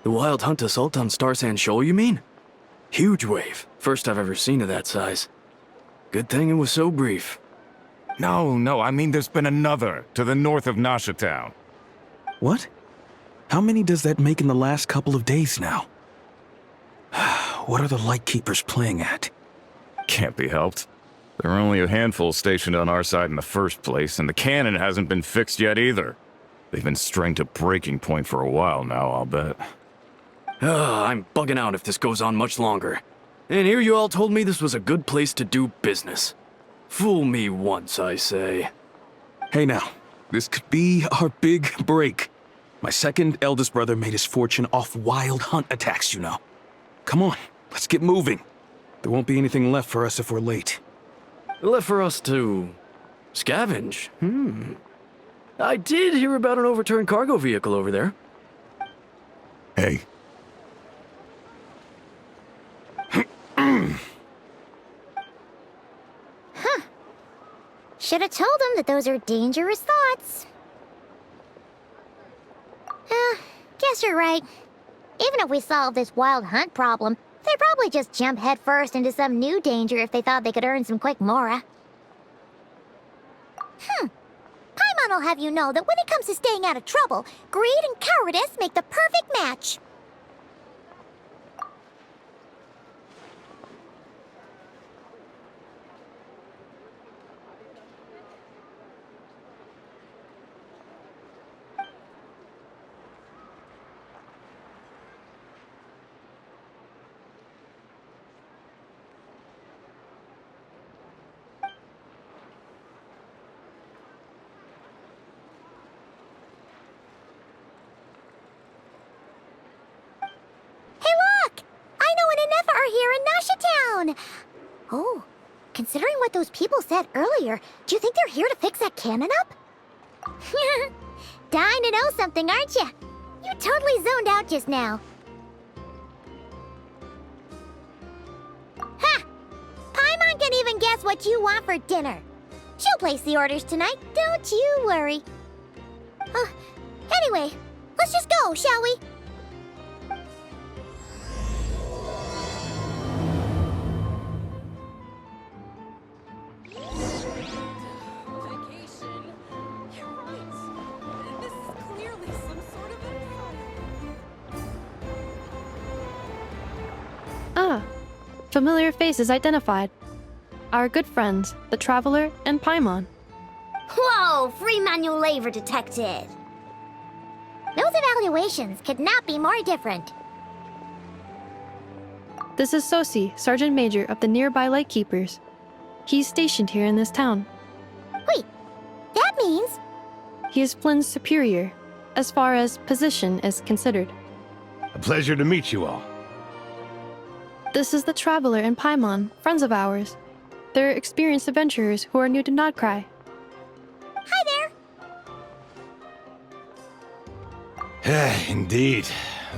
The wild hunt assault on Star Sand Shoal, you mean? Huge wave. First I've ever seen of that size. Good thing it was so brief. No, I mean there's been another to the north of Nasha Town. What? How many does that make in the last couple of days now? What are the Lightkeepers playing at? Can't be helped. There are only a handful stationed on our side in the first place, and the cannon hasn't been fixed yet either. They've been strained to breaking point for a while now, I'll bet. I'm bugging out if this goes on much longer. And here you all told me this was a good place to do business. Fool me once, I say. Hey now, this could be our big break. My second eldest brother made his fortune off wild hunt attacks, you know. Come on, let's get moving. There won't be anything left for us if we're late. Left for us to scavenge. I did hear about an overturned cargo vehicle over there. Hey. Should have told him that those are dangerous thoughts. Guess you're right. Even if we solve this wild hunt problem, they'd probably just jump headfirst into some new danger if they thought they could earn some quick mora. Paimon will have you know that when it comes to staying out of trouble, greed and cowardice make the perfect match. Here in Nasha Town. Oh, considering what those people said earlier, do you think they're here to fix that cannon up? Dying to know something, aren't you? You totally zoned out just now. Ha! Paimon can even guess what you want for dinner. She'll place the orders tonight, don't you worry. Anyway, let's just go, shall we? Familiar faces identified. Our good friends, the Traveler and Paimon. Whoa, free manual labor detected. Those evaluations could not be more different. This is Sosi, Sergeant Major of the nearby Lightkeepers. He's stationed here in this town. Wait, that means... He is Flynn's superior, as far as position is considered. A pleasure to meet you all. This is the Traveler and Paimon, friends of ours. They're experienced adventurers who are new to Nod-Krai. Hi there! Indeed.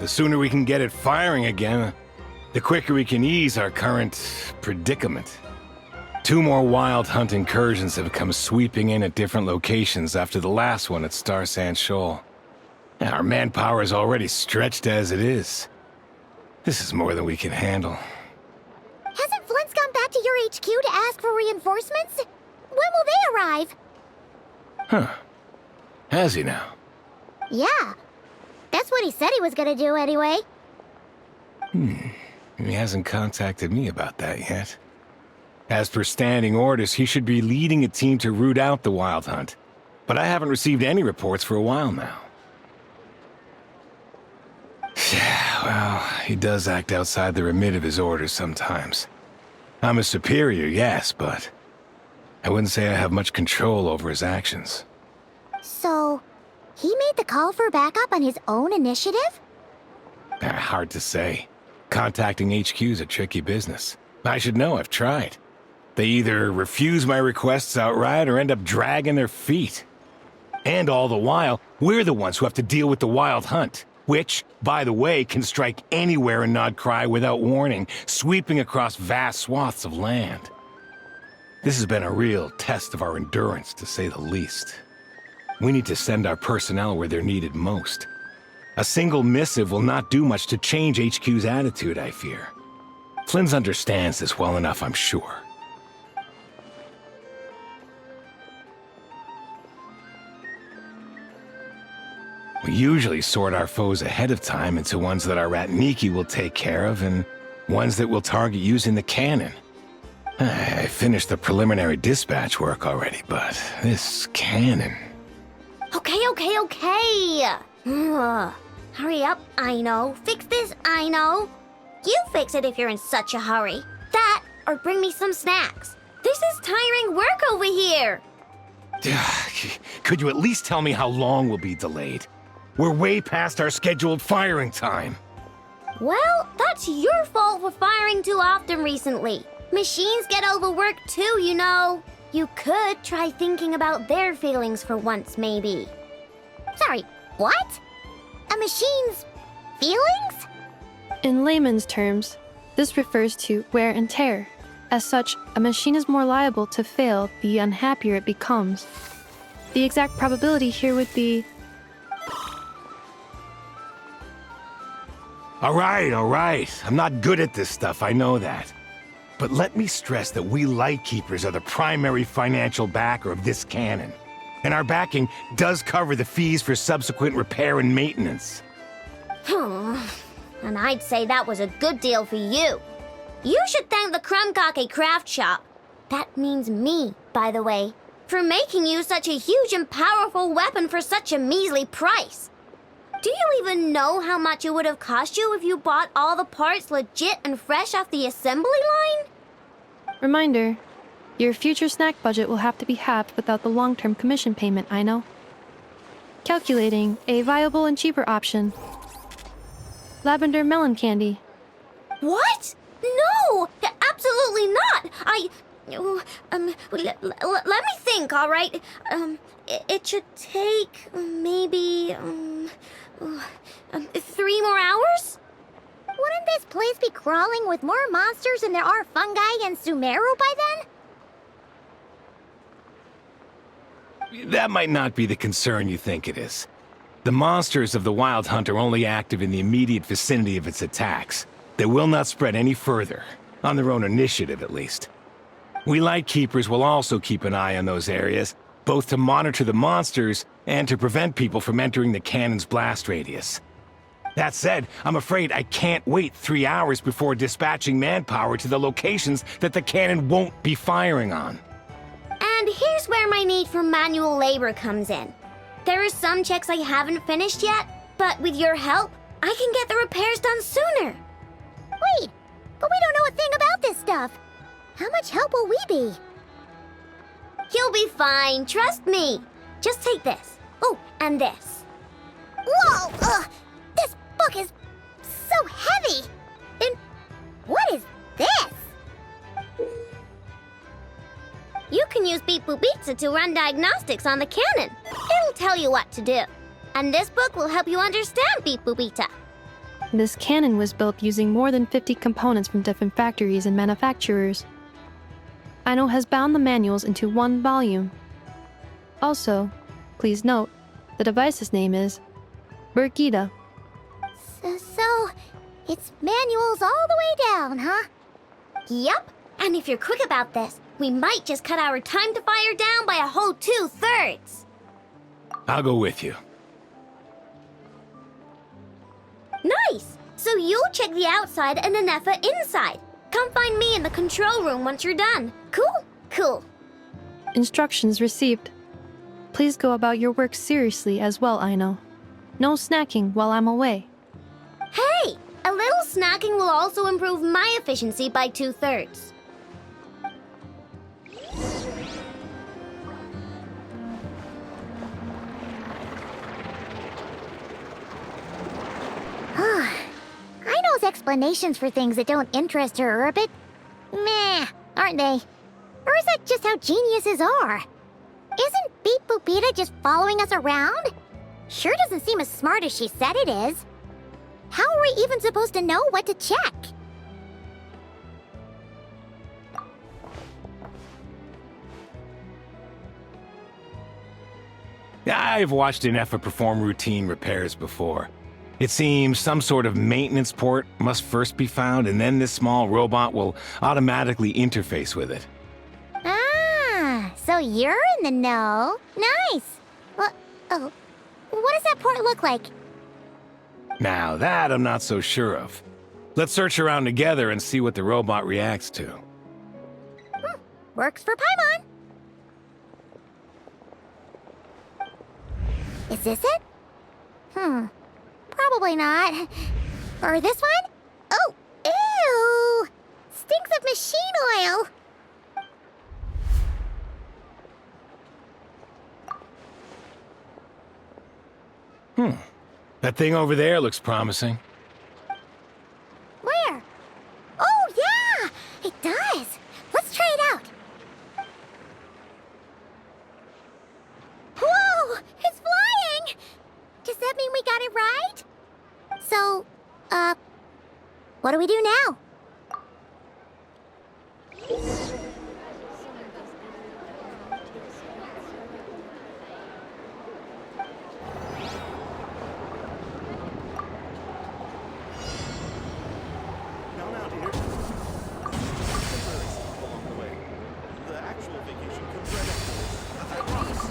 The sooner we can get it firing again, the quicker we can ease our current predicament. 2 more wild hunt incursions have come sweeping in at different locations after the last one at Star Sand Shoal. Our manpower is already stretched as it is. This is more than we can handle. Hasn't Flint's gone back to your HQ to ask for reinforcements? When will they arrive? Huh. Has he now? Yeah. That's what he said he was gonna do anyway. He hasn't contacted me about that yet. As per standing orders, he should be leading a team to root out the wild hunt. But I haven't received any reports for a while now. Well, he does act outside the remit of his orders sometimes. I'm his superior, yes, but I wouldn't say I have much control over his actions. So, he made the call for backup on his own initiative? Hard to say. Contacting HQ is a tricky business. I should know, I've tried. They either refuse my requests outright or end up dragging their feet. And all the while, we're the ones who have to deal with the wild hunt. Which, by the way, can strike anywhere in Nod-Krai without warning, sweeping across vast swaths of land. This has been a real test of our endurance, to say the least. We need to send our personnel where they're needed most. A single missive will not do much to change HQ's attitude, I fear. Flynn's understands this well enough, I'm sure. We usually sort our foes ahead of time into ones that our Ratniki will take care of and ones that we'll target using the cannon. I finished the preliminary dispatch work already, but this cannon... Okay. Hurry up, I know. Fix this, I know. You fix it if you're in such a hurry. That, or bring me some snacks. This is tiring work over here. Could you at least tell me how long we'll be delayed? We're way past our scheduled firing time. Well, that's your fault for firing too often recently. Machines get overworked too, you know. You could try thinking about their feelings for once, maybe. Sorry, what? A machine's feelings? In layman's terms, this refers to wear and tear. As such, a machine is more liable to fail the unhappier it becomes. The exact probability here would be... All right. I'm not good at this stuff, I know that. But let me stress that we Lightkeepers are the primary financial backer of this cannon. And our backing does cover the fees for subsequent repair and maintenance. And I'd say that was a good deal for you. You should thank the Krumkake craft shop. That means me, by the way, for making you such a huge and powerful weapon for such a measly price. Do you even know how much it would have cost you if you bought all the parts legit and fresh off the assembly line? Reminder, your future snack budget will have to be halved without the long-term commission payment, I know. Calculating a viable and cheaper option. Lavender melon candy. What? No! Absolutely not! Let me think, all right? It should take maybe 3 more hours? Wouldn't this place be crawling with more monsters than there are fungi and Sumeru by then? That might not be the concern you think it is. The monsters of the Wild Hunt are only active in the immediate vicinity of its attacks. They will not spread any further, on their own initiative at least. We Lightkeepers will also keep an eye on those areas, both to monitor the monsters and to prevent people from entering the cannon's blast radius. That said, I'm afraid I can't wait 3 hours before dispatching manpower to the locations that the cannon won't be firing on. And here's where my need for manual labor comes in. There are some checks I haven't finished yet, but with your help, I can get the repairs done sooner. Wait, but we don't know a thing about this stuff. How much help will we be? You'll be fine, trust me. Just take this. Oh, and this. Whoa! This book is so heavy! And what is this? You can use Beep Boop Pizza to run diagnostics on the cannon. It'll tell you what to do. And this book will help you understand Beep Boop Pizza. This cannon was built using more than 50 components from different factories and manufacturers. Aino has bound the manuals into one volume. Also, please note, the device's name is Birgitta. So, it's manuals all the way down, huh? Yep, and if you're quick about this, we might just cut our time to fire down by a whole 2/3. I'll go with you. Nice! So you'll check the outside and Anefa inside. Come find me in the control room once you're done. Cool? Cool. Instructions received. Please go about your work seriously as well, Aino. No snacking while I'm away. Hey! A little snacking will also improve my efficiency by 2/3. Aino's explanations for things that don't interest her are a bit meh, aren't they? Or is that just how geniuses are? Isn't Beep Boopita just following us around? Sure doesn't seem as smart as she said it is. How are we even supposed to know what to check? I've watched Anefa perform routine repairs before. It seems some sort of maintenance port must first be found, and then this small robot will automatically interface with it. Ah, so you're in the know. Nice. Well, oh, what does that port look like? Now that I'm not so sure of. Let's search around together and see what the robot reacts to. Works for Paimon. Is this it? Probably not. Or this one? Oh, ew! Stinks of machine oil. That thing over there looks promising. Where? Oh, yeah! It does. Let's try it out. Whoa! It's flying! Does that mean we got it right? So, what do we do now? Now, dear. Along the way. The actual vacation comes right after. I promise.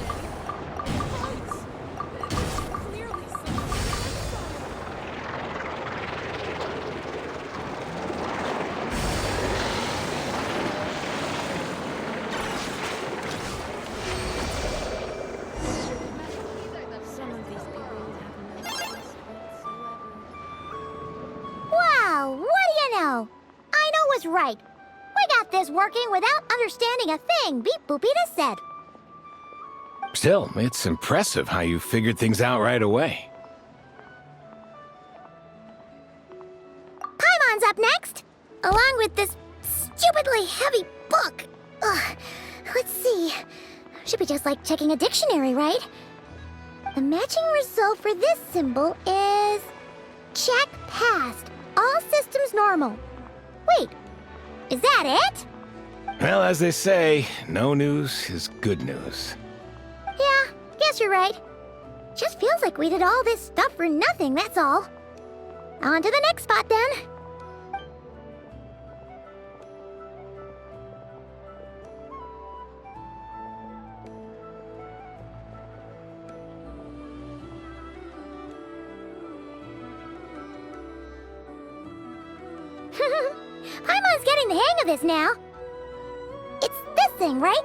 Wow, what do you know? I know was right. We got this working without understanding a thing, Beep Boopita said. Still, it's impressive how you figured things out right away. Paimon's up next, along with this stupidly heavy book. Ugh, let's see. Should be just like checking a dictionary, right? The matching result for this symbol is... check passed. All systems normal. Wait, is that it? Well, as they say, no news is good news. Yeah, guess you're right. Just feels like we did all this stuff for nothing, that's all. On to the next spot, then. Paimon's getting the hang of this now. It's this thing, right?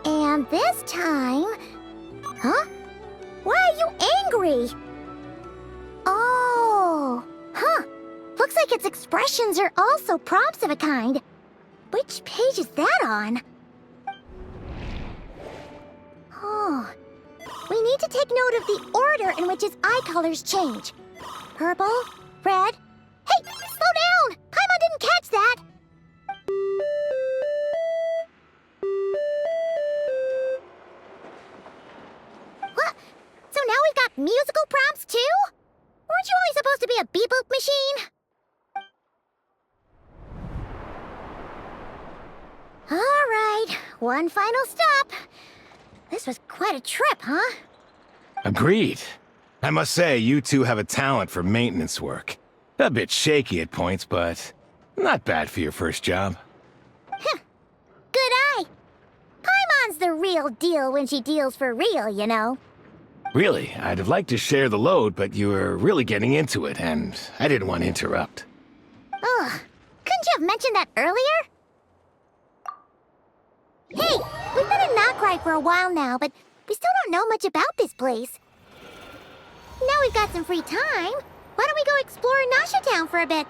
And this time... Huh? Why are you angry? Oh, huh. Looks like its expressions are also prompts of a kind. Which page is that on? Oh. We need to take note of the order in which its eye colors change. Purple, red... Hey, slow down! Paimon didn't catch that! What? So now we've got musical prompts too? Weren't you only supposed to be a beep-boop machine? Alright, one final stop. This was quite a trip, huh? Agreed. I must say, you two have a talent for maintenance work. A bit shaky at points, but not bad for your first job. Good eye. Paimon's the real deal when she deals for real, you know. Really, I'd have liked to share the load, but you were really getting into it, and I didn't want to interrupt. Ugh, couldn't you have mentioned that earlier? Hey, we've been in Nod-Krai for a while now, but we still don't know much about this place. Now we've got some free time. Why don't we go explore Nasha Town for a bit?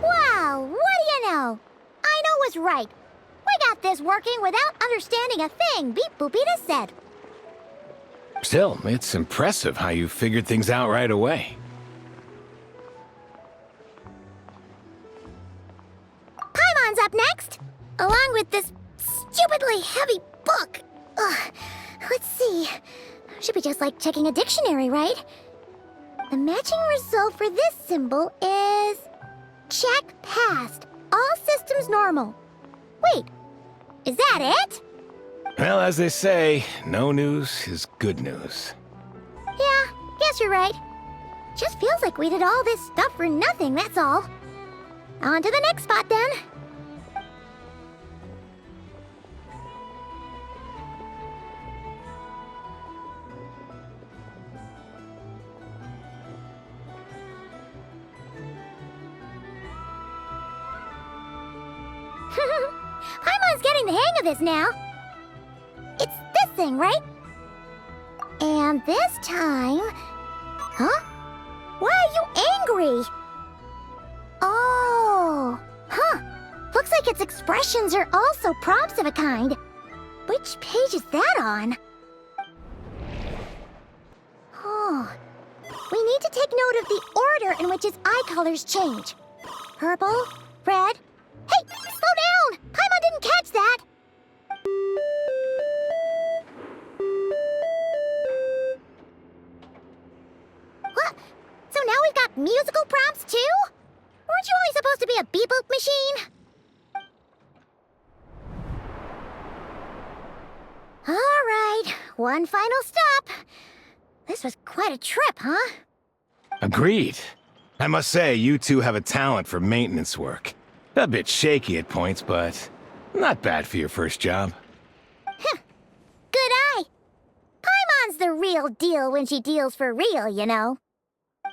Wow, what do you know? I know was right. We got this working without understanding a thing, Beep Boopita said. Still, it's impressive how you figured things out right away. Paimon's up next, along with this stupidly heavy book. Ugh, let's see. Should be just like checking a dictionary, right? The matching result for this symbol is... check passed. All systems normal. Wait, is that it? Well, as they say, no news is good news. Yeah, guess you're right. Just feels like we did all this stuff for nothing, that's all. On to the next spot, then. Paimon's getting the hang of this now. It's this thing, right? And this time... Huh? Why are you angry? Oh, huh. Looks like its expressions are also prompts of a kind. Which page is that on? Oh. We need to take note of the order in which its eye colors change. Purple, red... Hey, slow down! Paimon didn't catch that! What? So now we've got musical prompts too? Weren't you only supposed to be a beep-boop machine? Alright, one final stop. This was quite a trip, huh? Agreed. I must say, you two have a talent for maintenance work. A bit shaky at points, but not bad for your first job. Good eye. Paimon's the real deal when she deals for real, you know.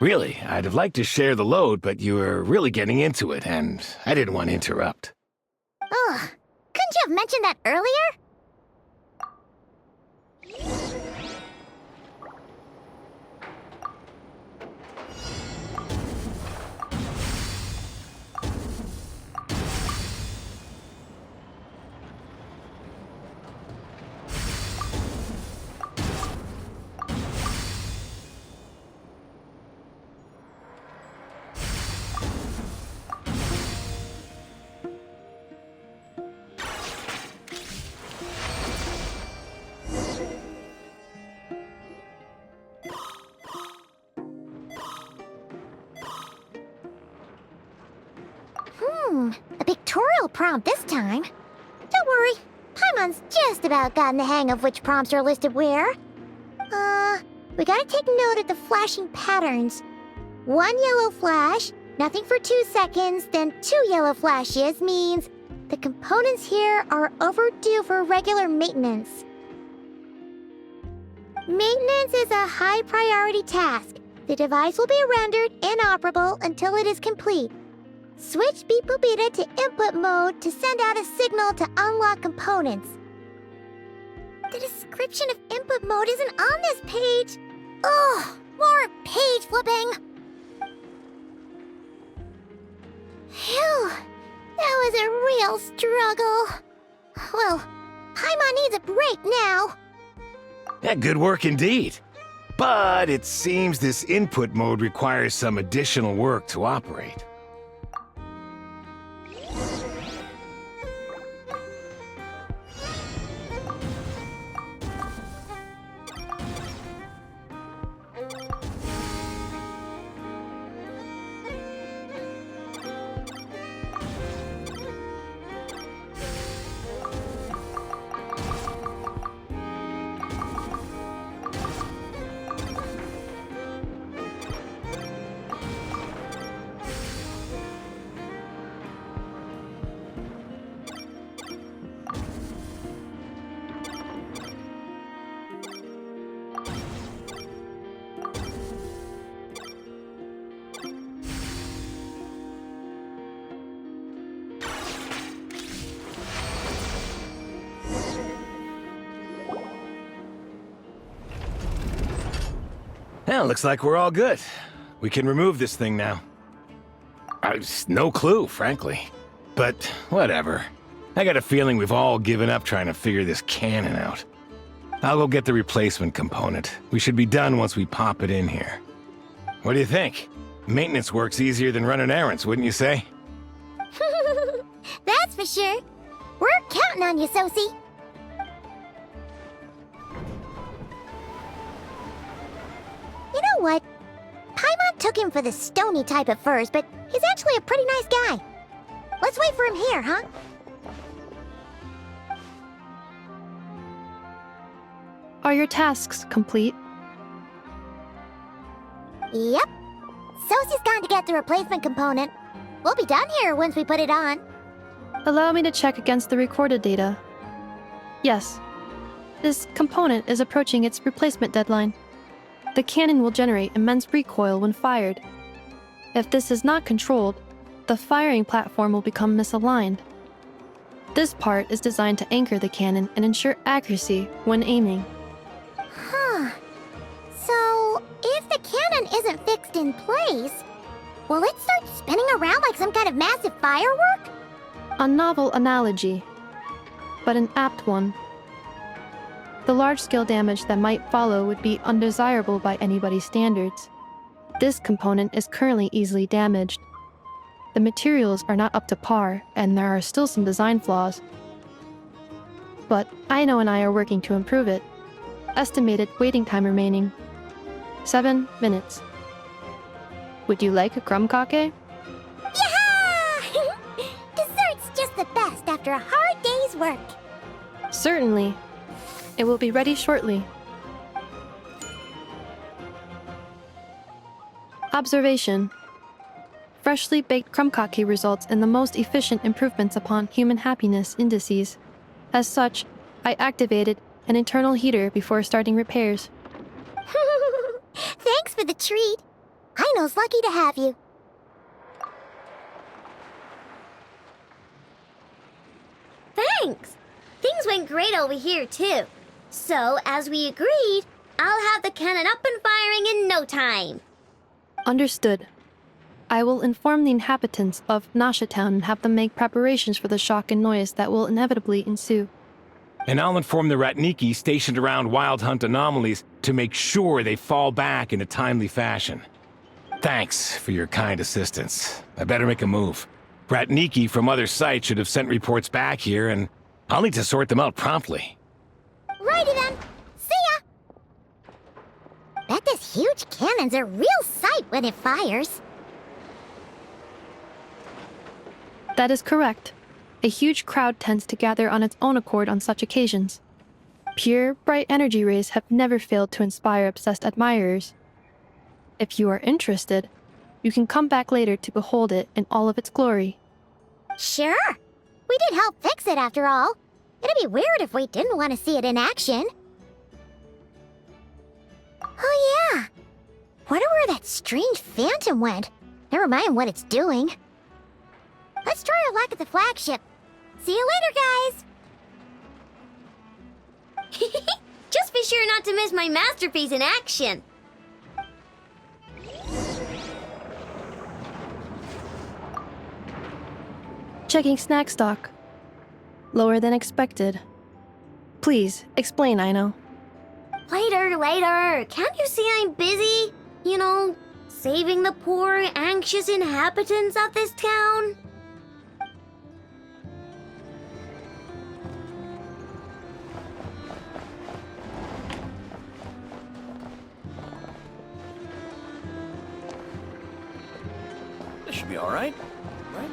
Really, I'd have liked to share the load, but you were really getting into it, and I didn't want to interrupt. Ugh, couldn't you have mentioned that earlier? A pictorial prompt this time. Don't worry, Paimon's just about gotten the hang of which prompts are listed where. We gotta take note of the flashing patterns. One yellow flash, nothing for 2 seconds, then 2 yellow flashes means the components here are overdue for regular maintenance. Maintenance is a high priority task. The device will be rendered inoperable until it is complete. Switch Beep Boopita to input mode to send out a signal to unlock components. The description of input mode isn't on this page. Ugh, more page flipping. Phew, that was a real struggle. Well, Paimon needs a break now. Yeah, good work indeed. But it seems this input mode requires some additional work to operate. Well, looks like we're all good. We can remove this thing now. No clue, frankly. But whatever. I got a feeling we've all given up trying to figure this cannon out. I'll go get the replacement component. We should be done once we pop it in here. What do you think? Maintenance work's easier than running errands, wouldn't you say? That's for sure. We're counting on you, Sosie. You know what? Paimon took him for the stony type at first, but he's actually a pretty nice guy. Let's wait for him here, huh? Are your tasks complete? Yep. Sosie's gone to get the replacement component. We'll be done here once we put it on. Allow me to check against the recorded data. Yes. This component is approaching its replacement deadline. The cannon will generate immense recoil when fired. If this is not controlled, the firing platform will become misaligned. This part is designed to anchor the cannon and ensure accuracy when aiming. Huh. So, if the cannon isn't fixed in place, will it start spinning around like some kind of massive firework? A novel analogy, but an apt one. The large-scale damage that might follow would be undesirable by anybody's standards. This component is currently easily damaged. The materials are not up to par, and there are still some design flaws. But Aino and I are working to improve it. Estimated waiting time remaining: 7 minutes. Would you like a crumb kake? Yeah! Dessert's just the best after a hard day's work. Certainly. It will be ready shortly. Observation. Freshly baked crumb kake results in the most efficient improvements upon human happiness indices. As such, I activated an internal heater before starting repairs. Thanks for the treat. Aino's lucky to have you. Thanks! Things went great over here, too. So, as we agreed, I'll have the cannon up and firing in no time. Understood. I will inform the inhabitants of Nasha Town and have them make preparations for the shock and noise that will inevitably ensue. And I'll inform the Ratniki stationed around Wild Hunt anomalies to make sure they fall back in a timely fashion. Thanks for your kind assistance. I better make a move. Ratniki from other sites should have sent reports back here, and I'll need to sort them out promptly. Righty then. See ya! Bet this huge cannon's a real sight when it fires. That is correct. A huge crowd tends to gather on its own accord on such occasions. Pure, bright energy rays have never failed to inspire obsessed admirers. If you are interested, you can come back later to behold it in all of its glory. Sure. We did help fix it after all. It'd be weird if we didn't want to see it in action. Oh yeah. Wonder where that strange phantom went. Never mind what it's doing. Let's try our luck at the flagship. See you later, guys! Just be sure not to miss my masterpiece in action. Checking snack stock. Lower than expected. Please, explain, Aino. Later. Can't you see I'm busy? You know, saving the poor, anxious inhabitants of this town? This should be all right. Right?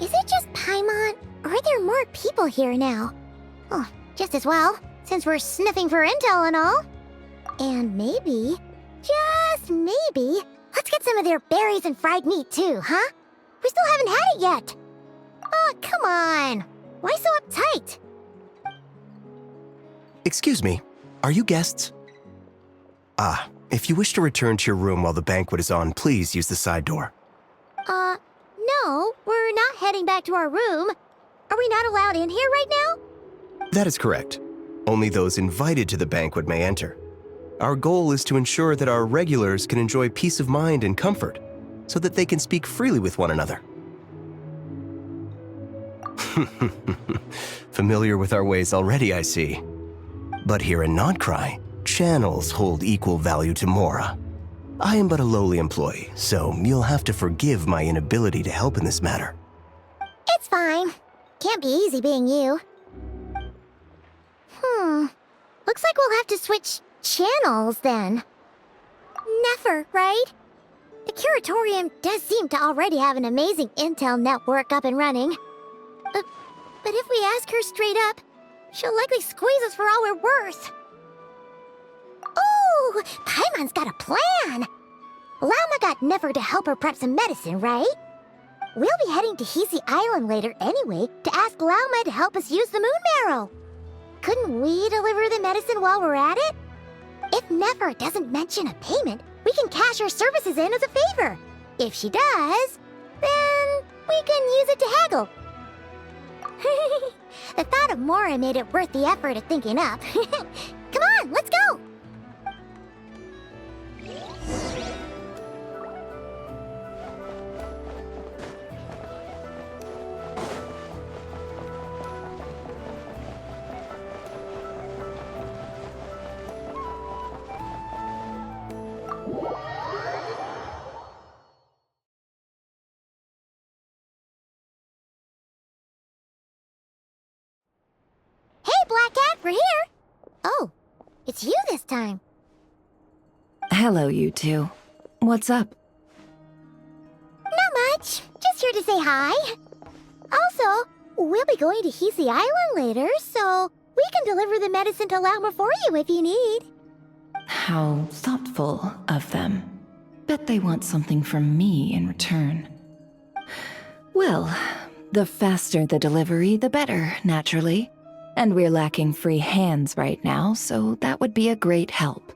Is it just Paimon, or are there more people here now? Oh, just as well, since we're sniffing for intel and all. And maybe, just maybe, let's get some of their berries and fried meat too, huh? We still haven't had it yet. Oh, come on. Why so uptight? Excuse me, are you guests? If you wish to return to your room while the banquet is on, please use the side door. No, we're not heading back to our room. Are we not allowed in here right now? That is correct. Only those invited to the banquet may enter. Our goal is to ensure that our regulars can enjoy peace of mind and comfort, so that they can speak freely with one another. Familiar with our ways already, I see. But here in Nod-Krai, channels hold equal value to Mora. I am but a lowly employee, so you'll have to forgive my inability to help in this matter. It's fine. Can't be easy being you. Looks like we'll have to switch channels then. Never, right? The Curatorium does seem to already have an amazing intel network up and running. But if we ask her straight up, she'll likely squeeze us for all we're worth. Ooh, Paimon's got a plan! Lauma got Nefer to help her prep some medicine, right? We'll be heading to Hisi Island later anyway to ask Lauma to help us use the moon marrow. Couldn't we deliver the medicine while we're at it? If Nefer doesn't mention a payment, we can cash her services in as a favor. If she does, then we can use it to haggle. The thought of Mora made it worth the effort of thinking up. Come on, let's go! Black Cat, we're here! Oh, it's you this time. Hello, you two. What's up? Not much. Just here to say hi. Also, we'll be going to Hisi Island later, so we can deliver the medicine to Lauma for you if you need. How thoughtful of them. Bet they want something from me in return. Well, the faster the delivery, the better, naturally. And we're lacking free hands right now, so that would be a great help.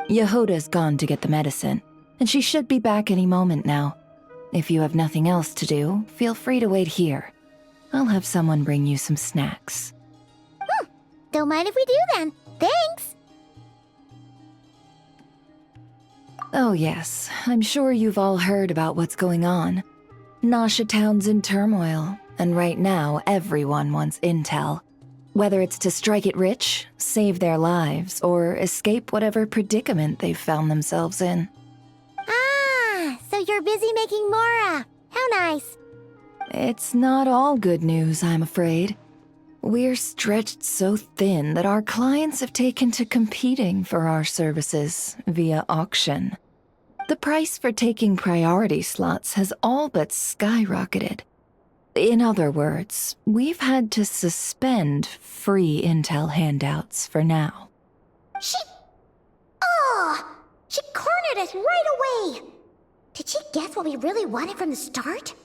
Yehoda's gone to get the medicine, and she should be back any moment now. If you have nothing else to do, feel free to wait here. I'll have someone bring you some snacks. Don't mind if we do then. Thanks! Oh yes, I'm sure you've all heard about what's going on. Nasha Town's in turmoil, and right now everyone wants intel. Whether it's to strike it rich, save their lives, or escape whatever predicament they've found themselves in. Ah, so you're busy making Mora. How nice. It's not all good news, I'm afraid. We're stretched so thin that our clients have taken to competing for our services via auction. The price for taking priority slots has all but skyrocketed. In other words, we've had to suspend free intel handouts for now. She cornered us right away! Did she guess what we really wanted from the start?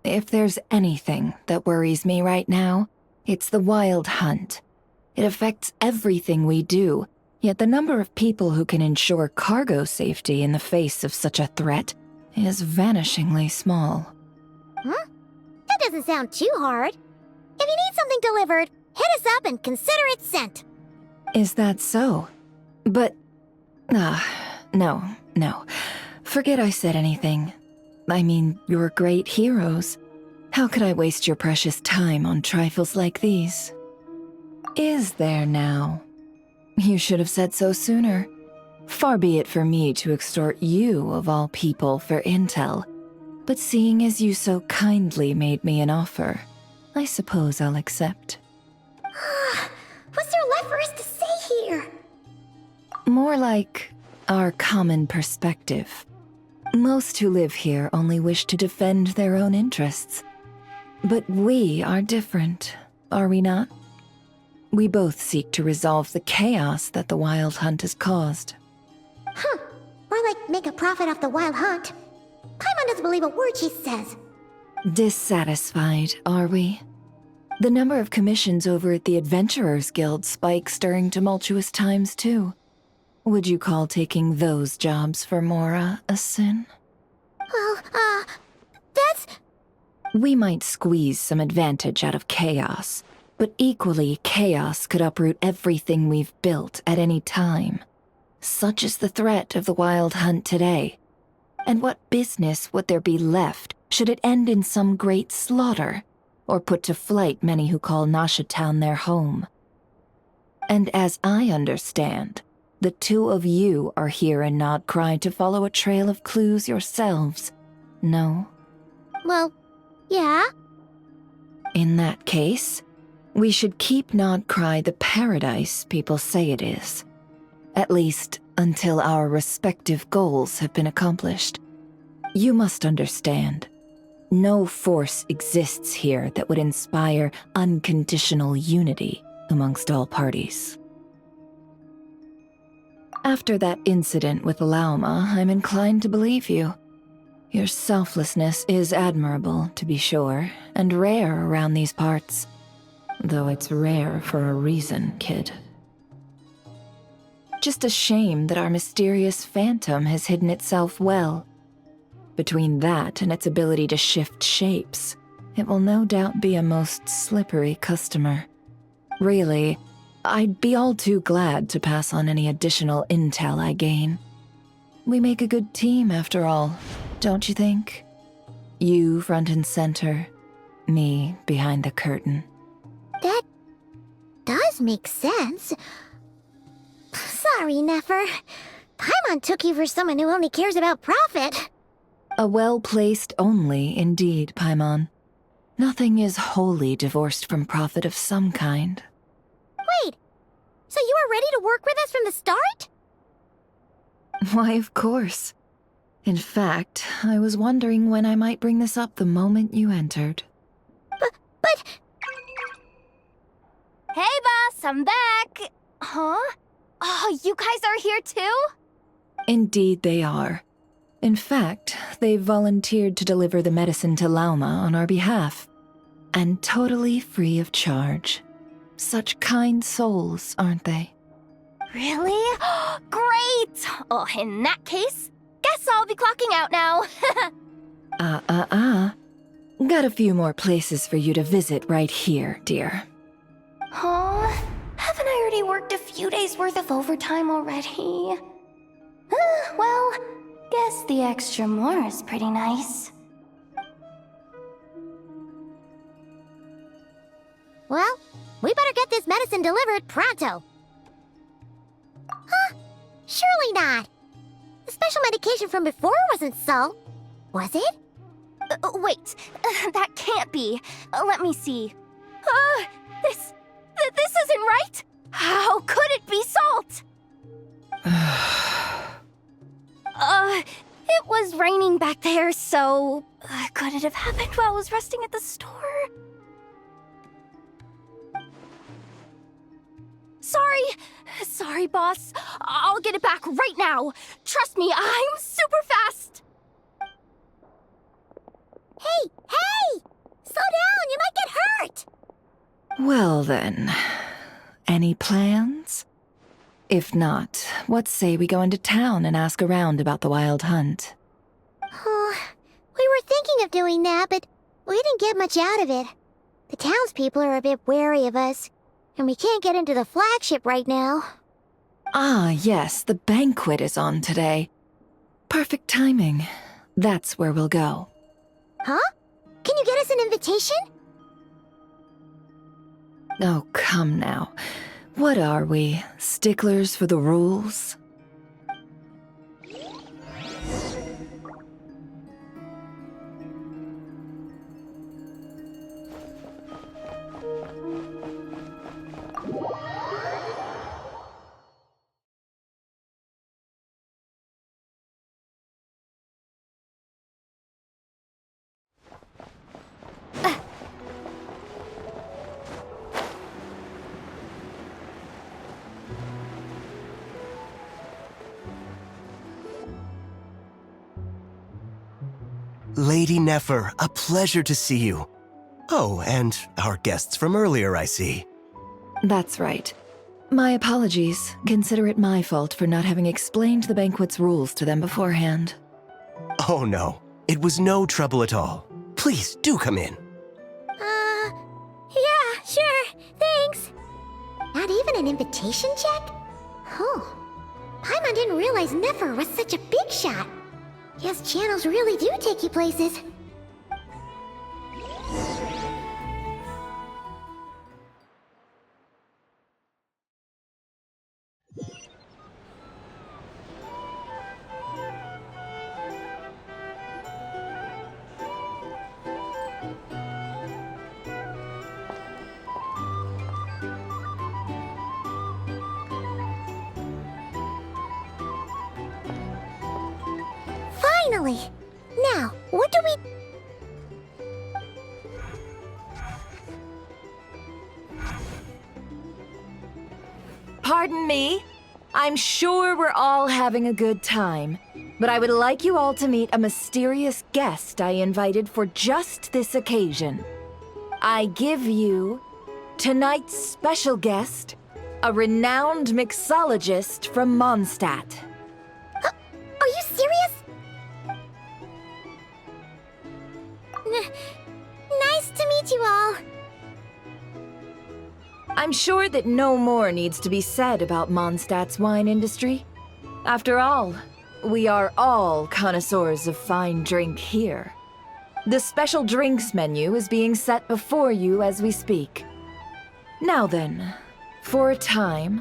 If there's anything that worries me right now, it's the wild hunt. It affects everything we do, yet the number of people who can ensure cargo safety in the face of such a threat is vanishingly small. That doesn't sound too hard. If you need something delivered, hit us up and consider it sent. Is that so? But... no. Forget I said anything. I mean, you're great heroes. How could I waste your precious time on trifles like these? Is there now? You should have said so sooner. Far be it for me to extort you, of all people, for intel. But seeing as you so kindly made me an offer, I suppose I'll accept. What's there left for us to say here? More like our common perspective. Most who live here only wish to defend their own interests. But we are different, are we not? We both seek to resolve the chaos that the Wild Hunt has caused. Or like make a profit off the Wild Hunt. Paimon doesn't believe a word she says. Dissatisfied, are we? The number of commissions over at the Adventurers Guild spikes during tumultuous times, too. Would you call taking those jobs for Mora a sin? Well, that's... We might squeeze some advantage out of chaos, but equally, chaos could uproot everything we've built at any time. Such is the threat of the Wild Hunt today. And what business would there be left should it end in some great slaughter, or put to flight many who call Nasha Town their home? And as I understand, the two of you are here in Nod-Krai to follow a trail of clues yourselves, no? Well, yeah. In that case, we should keep Nod-Krai the paradise people say it is. At least, until our respective goals have been accomplished. You must understand, no force exists here that would inspire unconditional unity amongst all parties. After that incident with Lauma, I'm inclined to believe you. Your selflessness is admirable, to be sure, and rare around these parts. Though it's rare for a reason, kid. Just a shame that our mysterious phantom has hidden itself well. Between that and its ability to shift shapes, it will no doubt be a most slippery customer. Really, I'd be all too glad to pass on any additional intel I gain. We make a good team, after all, don't you think? You front and center, me behind the curtain. That does make sense. Sorry, Nefer. Paimon took you for someone who only cares about profit. A well-placed only, indeed, Paimon. Nothing is wholly divorced from profit of some kind. Wait, so you were ready to work with us from the start? Why, of course. In fact, I was wondering when I might bring this up the moment you entered. But... Hey, boss, I'm back! Huh? Oh, you guys are here too? Indeed they are. In fact, they've volunteered to deliver the medicine to Lauma on our behalf. And totally free of charge. Such kind souls, aren't they? Really? Great! Oh, in that case, guess I'll be clocking out now. Got a few more places for you to visit right here, dear. Huh? Haven't I already worked a few days worth of overtime already? Well, guess the extra more is pretty nice. Well, we better get this medicine delivered pronto. Huh? Surely not. The special medication from before wasn't salt, was it? Wait, that can't be. Let me see. This isn't right! How could it be salt? It was raining back there, so... could it have happened while I was resting at the store? Sorry, boss. I'll get it back right now. Trust me, I'm super fast. Hey! Slow down, you might get hurt! Well then, any plans? If not, what say we go into town and ask around about the Wild Hunt? We were thinking of doing that, but we didn't get much out of it. The townspeople are a bit wary of us, and we can't get into the flagship right now. Ah, yes, the banquet is on today. Perfect timing. That's where we'll go. Huh? Can you get us an invitation? Oh, come now. What are we, sticklers for the rules? Lady Nefer, a pleasure to see you. Oh, and our guests from earlier, I see. That's right. My apologies. Consider it my fault for not having explained the banquet's rules to them beforehand. Oh no, it was no trouble at all. Please, do come in. Yeah, sure. Thanks. Not even an invitation check? Oh. Paimon didn't realize Nefer was such a big shot. Yes, channels really do take you places. Finally! Now, what do we... Pardon me. I'm sure we're all having a good time, but I would like you all to meet a mysterious guest I invited for just this occasion. I give you tonight's special guest, a renowned mixologist from Mondstadt. Are you serious? Nice to meet you all. I'm sure that no more needs to be said about Mondstadt's wine industry. After all, we are all connoisseurs of fine drink here. The special drinks menu is being set before you as we speak. Now then, for a time,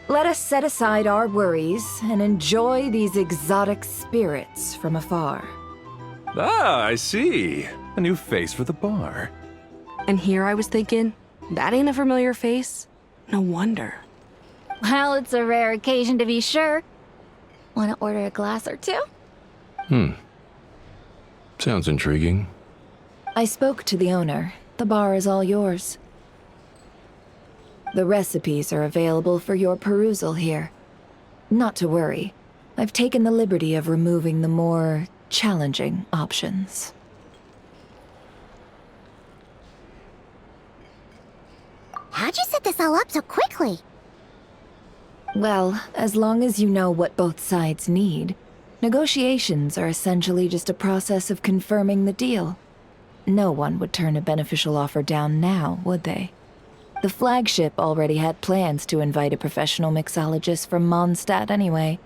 let us set aside our worries and enjoy these exotic spirits from afar. Ah, I see. A new face for the bar. And here I was thinking, that ain't a familiar face. No wonder. Well, it's a rare occasion to be sure. Want to order a glass or two? Sounds intriguing. I spoke to the owner. The bar is all yours. The recipes are available for your perusal here. Not to worry. I've taken the liberty of removing the more challenging options. How'd you set this all up so quickly? Well, as long as you know what both sides need, negotiations are essentially just a process of confirming the deal. No one would turn a beneficial offer down now, would they? The flagship already had plans to invite a professional mixologist from Mondstadt anyway.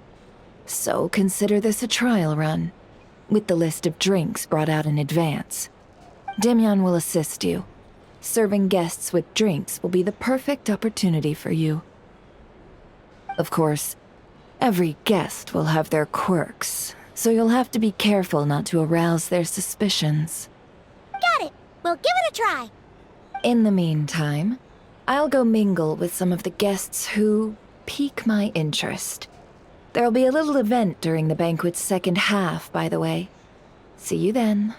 So consider this a trial run, with the list of drinks brought out in advance. Demyon will assist you. Serving guests with drinks will be the perfect opportunity for you. Of course, every guest will have their quirks, so you'll have to be careful not to arouse their suspicions. Got it! We'll give it a try! In the meantime, I'll go mingle with some of the guests who pique my interest. There'll be a little event during the banquet's second half, by the way. See you then.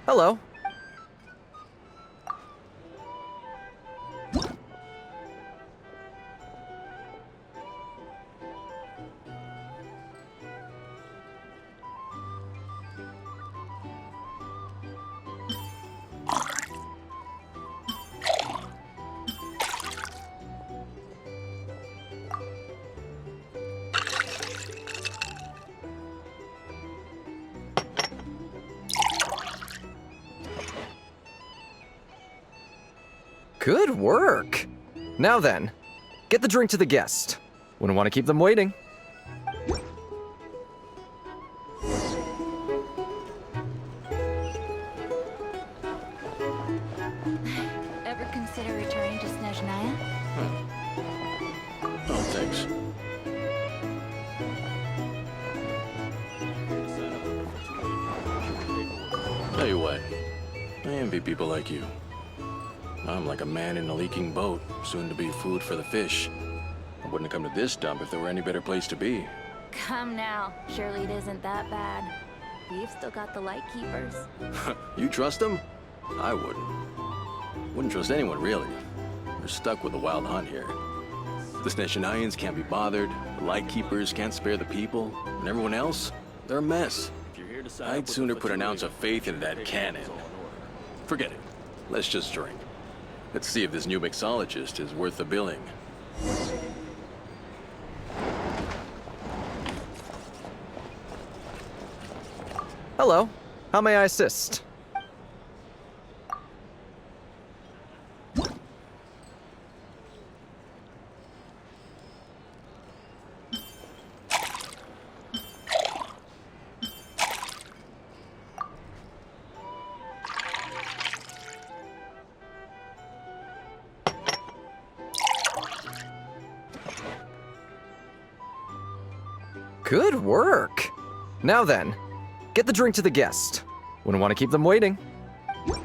Hello. Good work! Now then, get the drink to the guest. Wouldn't want to keep them waiting. Ever consider returning to Snezhnaya? Oh, thanks. Tell you what, I envy people like you. I'm like a man in a leaking boat, soon to be food for the fish. I wouldn't have come to this dump if there were any better place to be. Come now, surely it isn't that bad. We've still got the light keepers. You trust them? I wouldn't. Wouldn't trust anyone, really. We're stuck with the wild hunt here. The Snezhnayans can't be bothered, the Lightkeepers can't spare the people, and everyone else, they're a mess. I'd sooner put an ounce of faith into that cannon. Forget it. Let's just drink. Let's see if this new mixologist is worth the billing. Hello. How may I assist? Good work. Now then, get the drink to the guest. Wouldn't want to keep them waiting. I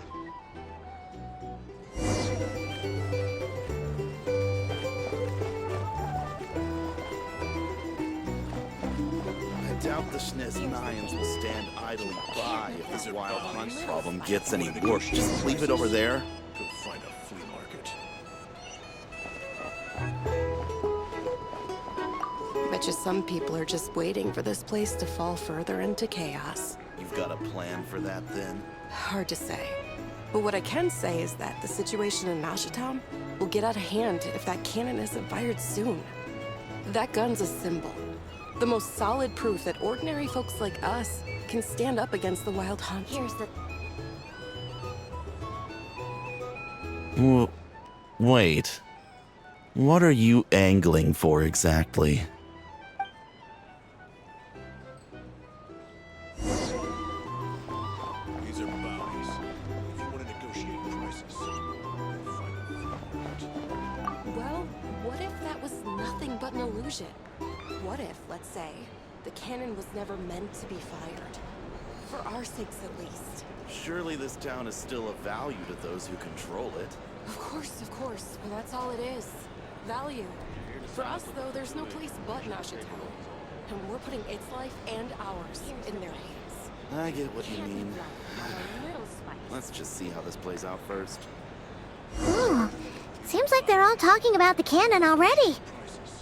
doubt the Nines will stand idly by if this wild hunt problem gets any worse. Just leave it over there. Go find a flea market. Bet you some people are just waiting for this place to fall further into chaos. You've got a plan for that, then? Hard to say. But what I can say is that the situation in Town will get out of hand if that cannon isn't fired soon. That gun's a symbol. The most solid proof that ordinary folks like us can stand up against the Wild Hunt. Here's the... Wait. What are you angling for exactly? These are bounties. If you want to negotiate prices, you'll find a flea market. Well, what if that was nothing but an illusion? What if, let's say, the cannon was never meant to be fired? For our sakes, at least. Surely this town is still of value to those who control it. Of course, of course. Well, that's all it is. Value. For us, though, there's no place but Town. And we're putting its life and ours in their hands. I get what you mean. Let's just see how this plays out first. Ooh, seems like they're all talking about the cannon already.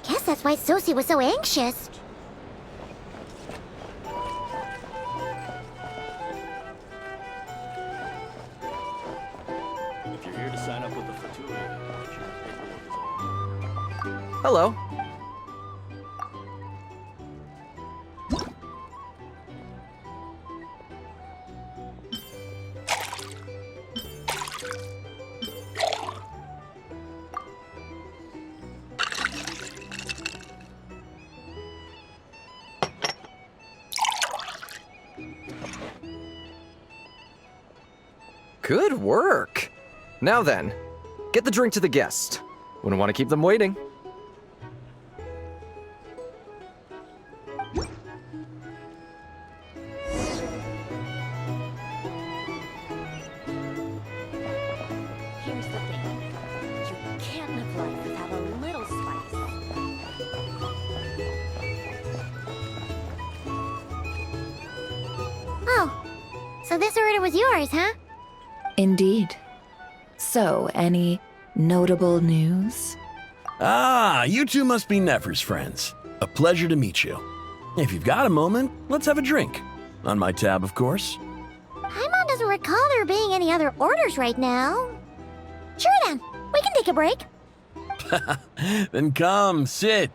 Guess that's why Sosie was so anxious. If you're here to sign up with the Fatui, Hello. Good work. Now then, get the drink to the guest. Wouldn't want to keep them waiting. Here's the thing. You can't live life without a little spice. Oh, so this order was yours, huh? Indeed. So, any notable news? Ah, you two must be Nefer's friends. A pleasure to meet you. If you've got a moment, let's have a drink. On my tab, of course. Paimon doesn't recall there being any other orders right now. Sure then, we can take a break. Then come, sit.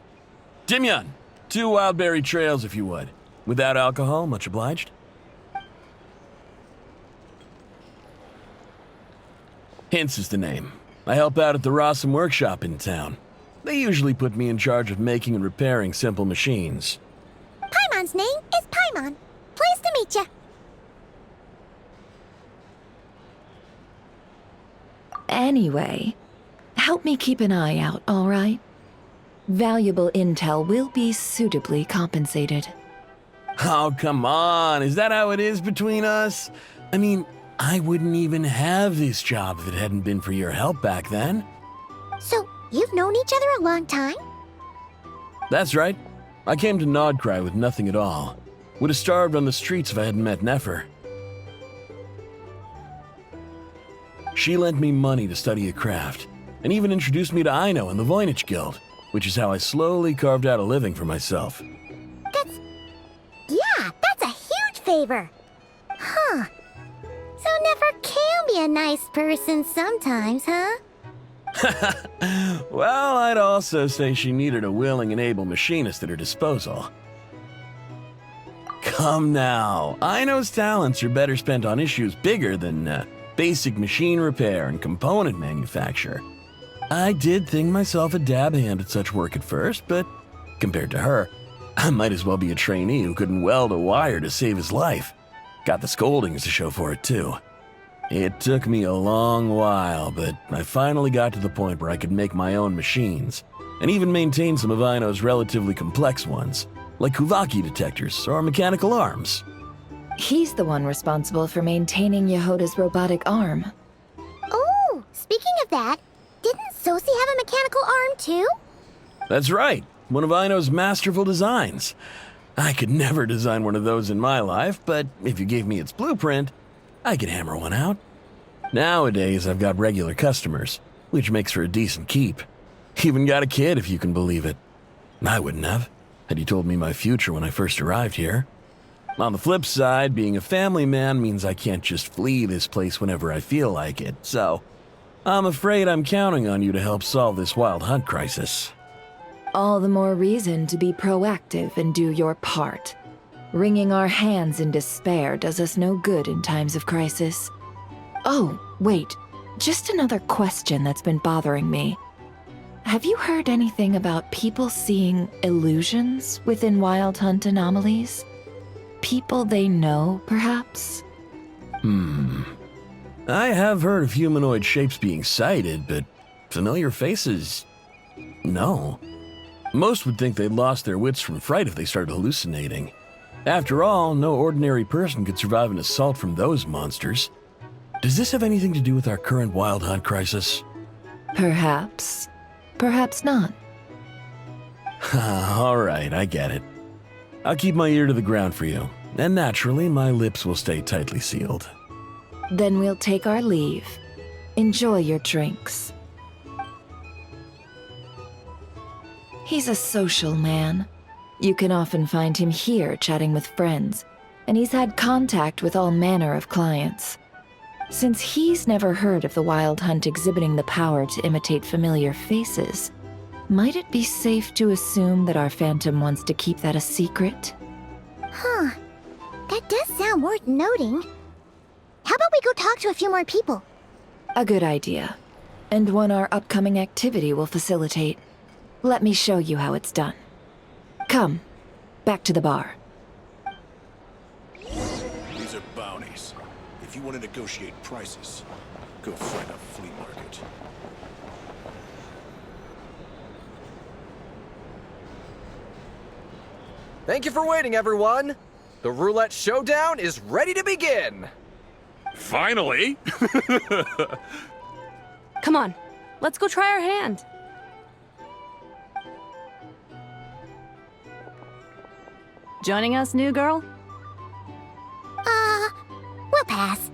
Dimyon, 2 wildberry trails if you would. Without alcohol, much obliged. Hints is the name. I help out at the Rossum workshop in town. They usually put me in charge of making and repairing simple machines. Paimon's name is Paimon. Pleased to meet ya. Anyway, help me keep an eye out, all right? Valuable intel will be suitably compensated. Oh, come on. Is that how it is between us? I mean, I wouldn't even have this job if it hadn't been for your help back then. So, you've known each other a long time? That's right. I came to Nod-Krai with nothing at all. Would have starved on the streets if I hadn't met Nefer. She lent me money to study a craft, and even introduced me to Aino and the Voynich Guild, which is how I slowly carved out a living for myself. That's a huge favor. Huh. So Nefer can be a nice person sometimes, huh? Well, I'd also say she needed a willing and able machinist at her disposal. Come now. Aino's talents are better spent on issues bigger than basic machine repair and component manufacture. I did think myself a dab hand at such work at first, but compared to her, I might as well be a trainee who couldn't weld a wire to save his life. Got the scoldings to show for it, too. It took me a long while, but I finally got to the point where I could make my own machines, and even maintain some of Aino's relatively complex ones, like Kuvaki detectors or mechanical arms. He's the one responsible for maintaining Yehoda's robotic arm. Oh, speaking of that, didn't Sosi have a mechanical arm too? That's right, one of Aino's masterful designs. I could never design one of those in my life, but if you gave me its blueprint, I could hammer one out. Nowadays, I've got regular customers, which makes for a decent keep. Even got a kid, if you can believe it. I wouldn't have, had you told me my future when I first arrived here. On the flip side, being a family man means I can't just flee this place whenever I feel like it, so I'm afraid I'm counting on you to help solve this wild hunt crisis. All the more reason to be proactive and do your part. Wringing our hands in despair does us no good in times of crisis. Oh, wait. Just another question that's been bothering me. Have you heard anything about people seeing illusions within Wild Hunt anomalies? People they know, perhaps? I have heard of humanoid shapes being sighted, but familiar faces? No. Most would think they'd lost their wits from fright if they started hallucinating. After all, no ordinary person could survive an assault from those monsters. Does this have anything to do with our current Wild Hunt crisis? Perhaps. Perhaps not. All right, I get it. I'll keep my ear to the ground for you, and naturally, my lips will stay tightly sealed. Then we'll take our leave. Enjoy your drinks. He's a social man. You can often find him here chatting with friends, and he's had contact with all manner of clients. Since he's never heard of the Wild Hunt exhibiting the power to imitate familiar faces, might it be safe to assume that our Phantom wants to keep that a secret? Huh. That does sound worth noting. How about we go talk to a few more people? A good idea, and one our upcoming activity will facilitate. Let me show you how it's done. Come, back to the bar. These are bounties. If you want to negotiate prices, go find a flea market. Thank you for waiting, everyone. The roulette showdown is ready to begin. Finally! Come on, let's go try our hand. Joining us, new girl? We'll pass.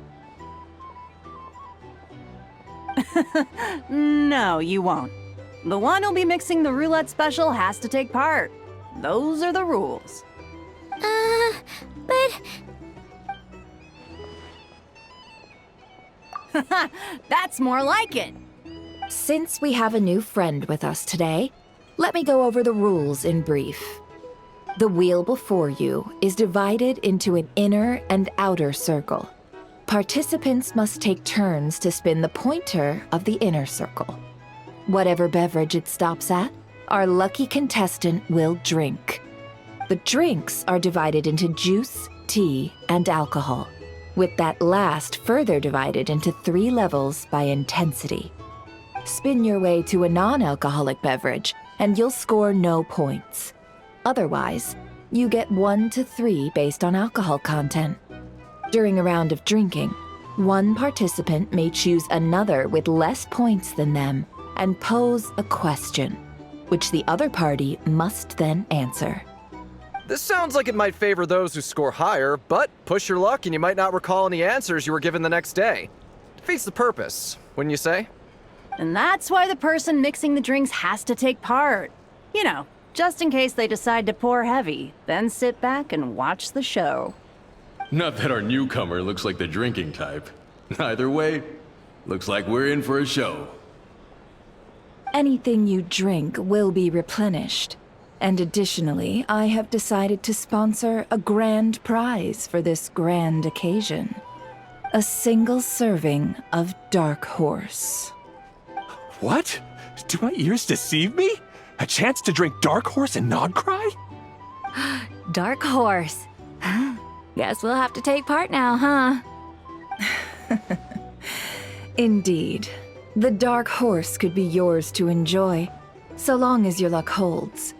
No, you won't. The one who'll be mixing the roulette special has to take part. Those are the rules. But... That's more like it. Since we have a new friend with us today, let me go over the rules in brief. The wheel before you is divided into an inner and outer circle. Participants must take turns to spin the pointer of the inner circle. Whatever beverage it stops at, our lucky contestant will drink. The drinks are divided into juice, tea, and alcohol, with that last further divided into 3 levels by intensity. Spin your way to a non-alcoholic beverage, and you'll score no points. Otherwise, you get 1 to 3 based on alcohol content. During a round of drinking, one participant may choose another with less points than them and pose a question, which the other party must then answer. This sounds like it might favor those who score higher, but push your luck and you might not recall any answers you were given the next day. Defeats the purpose, wouldn't you say? And that's why the person mixing the drinks has to take part. You know, just in case they decide to pour heavy, then sit back and watch the show. Not that our newcomer looks like the drinking type. Either way, looks like we're in for a show. Anything you drink will be replenished. And additionally, I have decided to sponsor a grand prize for this grand occasion. A single serving of Dark Horse. What? Do my ears deceive me? A chance to drink Dark Horse and Nod-Krai? Dark Horse. Guess we'll have to take part now, huh? Indeed. The Dark Horse could be yours to enjoy, so long as your luck holds.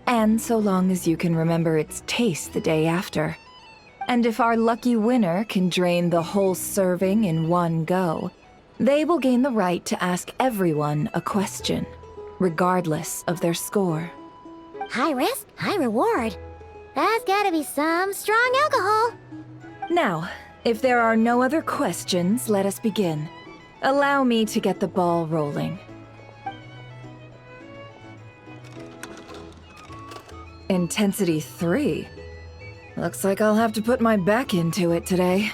And so long as you can remember its taste the day after. And if our lucky winner can drain the whole serving in one go, they will gain the right to ask everyone a question, regardless of their score. High risk, high reward. That's gotta be some strong alcohol. Now, if there are no other questions, let us begin. Allow me to get the ball rolling. Intensity 3. Looks like I'll have to put my back into it today.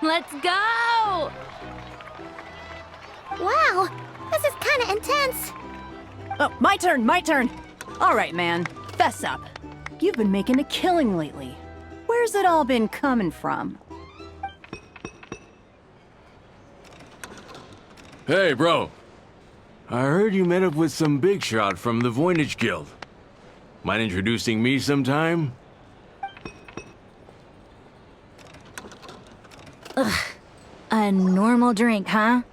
Let's go! Wow, this is kinda intense. Oh, my turn. All right, man, fess up. You've been making a killing lately. Where's it all been coming from? Hey, bro. I heard you met up with some big shot from the Voynich Guild. Mind introducing me sometime? Ugh. A normal drink, huh?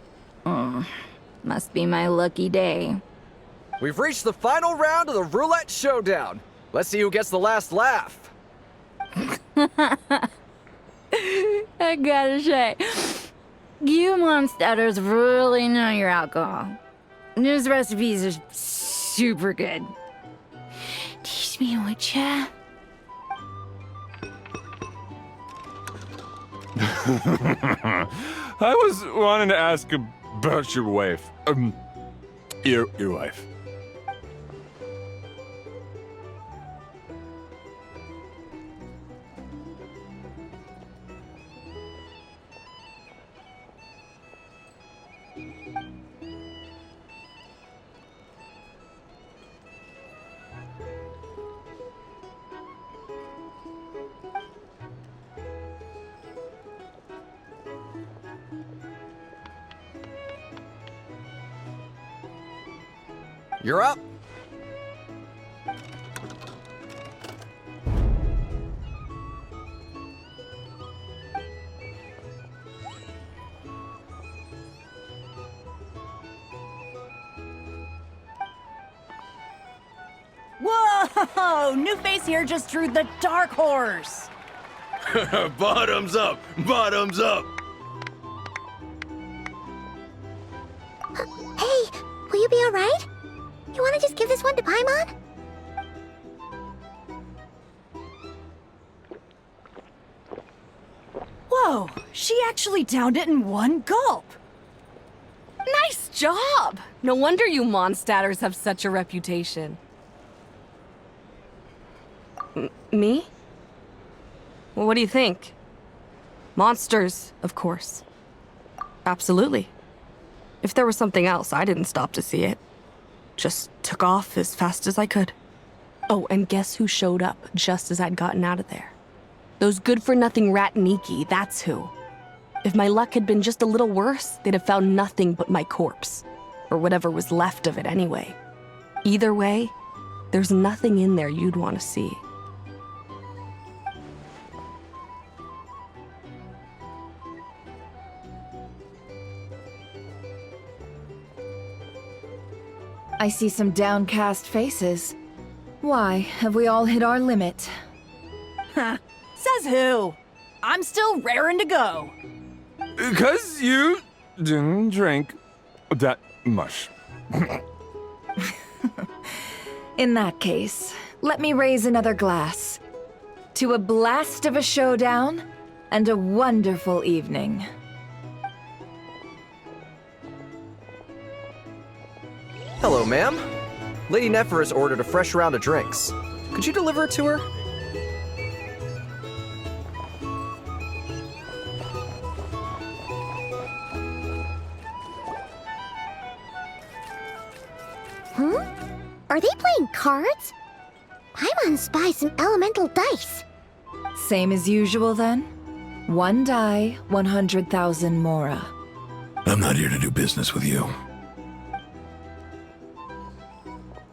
Must be my lucky day. We've reached the final round of the roulette showdown. Let's see who gets the last laugh. I gotta say, you monsters really know your alcohol. This recipes are super good. Teach me, would ya? I was wanting to ask about your wife. Your wife. You're up. Whoa! New face here just drew the Dark Horse. Bottoms up! Bottoms up! Hey, will you be alright? You wanna just give this one to Paimon? Whoa, she actually downed it in one gulp. Nice job! No wonder you Mondstadters have such a reputation. Me? Well, what do you think? Monsters, of course. Absolutely. If there was something else, I didn't stop to see it. Just took off as fast as I could. Oh, and guess who showed up just as I'd gotten out of there? Those good-for-nothing Rat-Niki, that's who. If my luck had been just a little worse, they'd have found nothing but my corpse. Or whatever was left of it anyway. Either way, there's nothing in there you'd want to see. I see some downcast faces. Why, have we all hit our limit? Huh. Says who? I'm still raring to go. 'Cause you didn't drink that much. In that case, let me raise another glass. To a blast of a showdown and a wonderful evening. Hello, ma'am. Lady Nefer has ordered a fresh round of drinks. Could you deliver it to her? Are they playing cards? I want to spy some elemental dice. Same as usual then? 1 die, 100,000 mora. I'm not here to do business with you.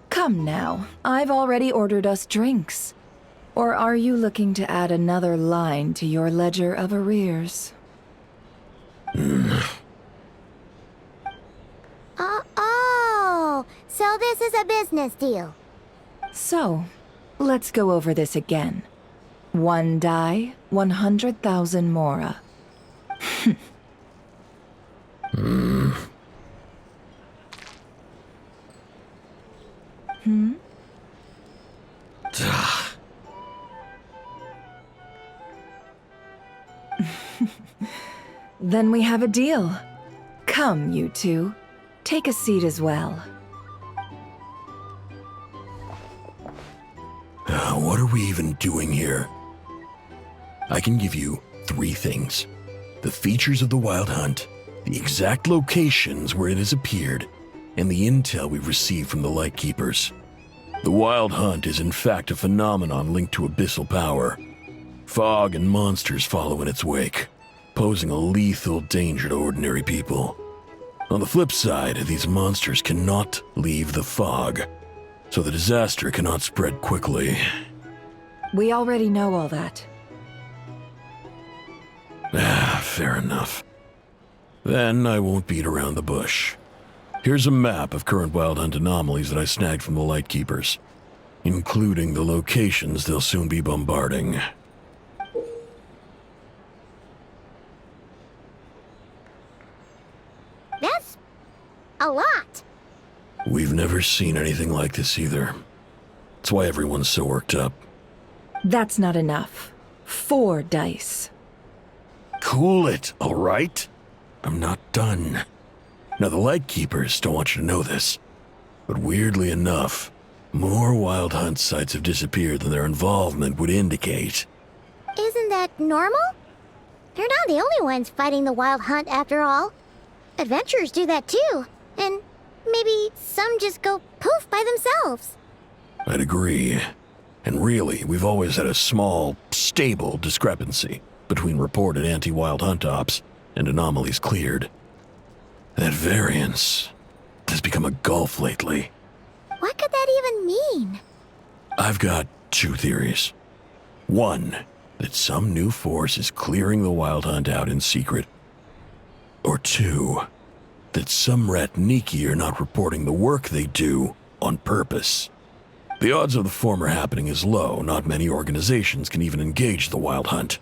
Come now, I've already ordered us drinks. Or are you looking to add another line to your ledger of arrears? Oh, so this is a business deal. So, let's go over this again. 1 die, 100,000 mora. Then we have a deal. Come, you two. Take a seat as well. What are we even doing here? I can give you 3 things. The features of the Wild Hunt, the exact locations where it has appeared, and the intel we've received from the Lightkeepers. The Wild Hunt is in fact a phenomenon linked to abyssal power. Fog and monsters follow in its wake, posing a lethal danger to ordinary people. On the flip side, these monsters cannot leave the fog, so the disaster cannot spread quickly. We already know all that. Fair enough. Then I won't beat around the bush. Here's a map of current Wild Hunt anomalies that I snagged from the Lightkeepers, including the locations they'll soon be bombarding. That's a lot. We've never seen anything like this either. That's why everyone's so worked up. That's not enough. 4 dice. Cool it, all right? I'm not done. Now, the Lightkeepers don't want you to know this, but weirdly enough, more Wild Hunt sites have disappeared than their involvement would indicate. Isn't that normal? They're not the only ones fighting the Wild Hunt after all. Adventurers do that too, and maybe some just go poof by themselves. I'd agree. And really, we've always had a small, stable discrepancy between reported anti-Wild Hunt ops and anomalies cleared. That variance has become a gulf lately. What could that even mean? I've got 2 theories. 1, that some new force is clearing the Wild Hunt out in secret. Or 2, that some Ratniki are not reporting the work they do on purpose. The odds of the former happening is low. Not many organizations can even engage the Wild Hunt.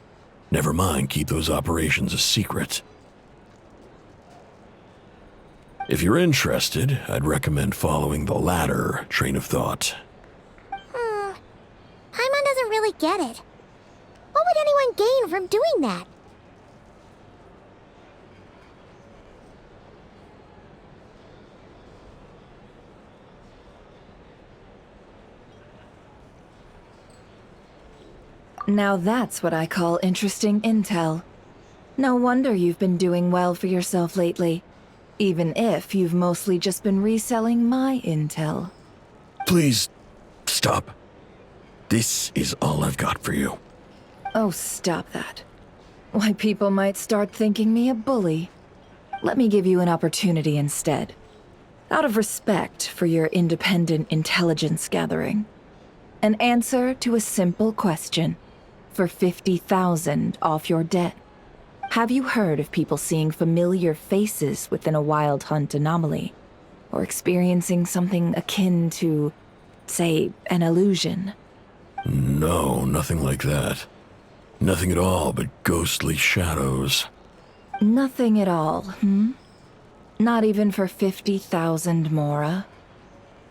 Never mind keep those operations a secret. If you're interested, I'd recommend following the latter train of thought. Paimon doesn't really get it. What would anyone gain from doing that? Now that's what I call interesting intel. No wonder you've been doing well for yourself lately. Even if you've mostly just been reselling my intel. Please, stop. This is all I've got for you. Oh, stop that. Why, people might start thinking me a bully. Let me give you an opportunity instead. Out of respect for your independent intelligence gathering. An answer to a simple question. For 50,000 off your debt. Have you heard of people seeing familiar faces within a Wild Hunt anomaly? Or experiencing something akin to, say, an illusion? No, nothing like that. Nothing at all but ghostly shadows. Nothing at all, hmm? Not even for 50,000 mora?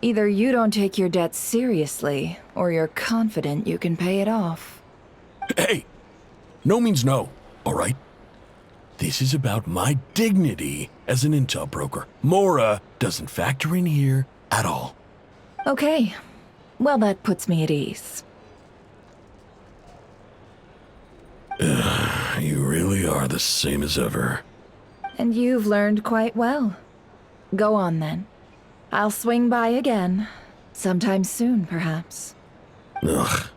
Either you don't take your debt seriously, or you're confident you can pay it off. Hey! No means no, all right? This is about my dignity as an intel broker. Mora doesn't factor in here at all. Okay. Well, that puts me at ease. You really are the same as ever. And you've learned quite well. Go on, then. I'll swing by again. Sometime soon, perhaps. Ugh.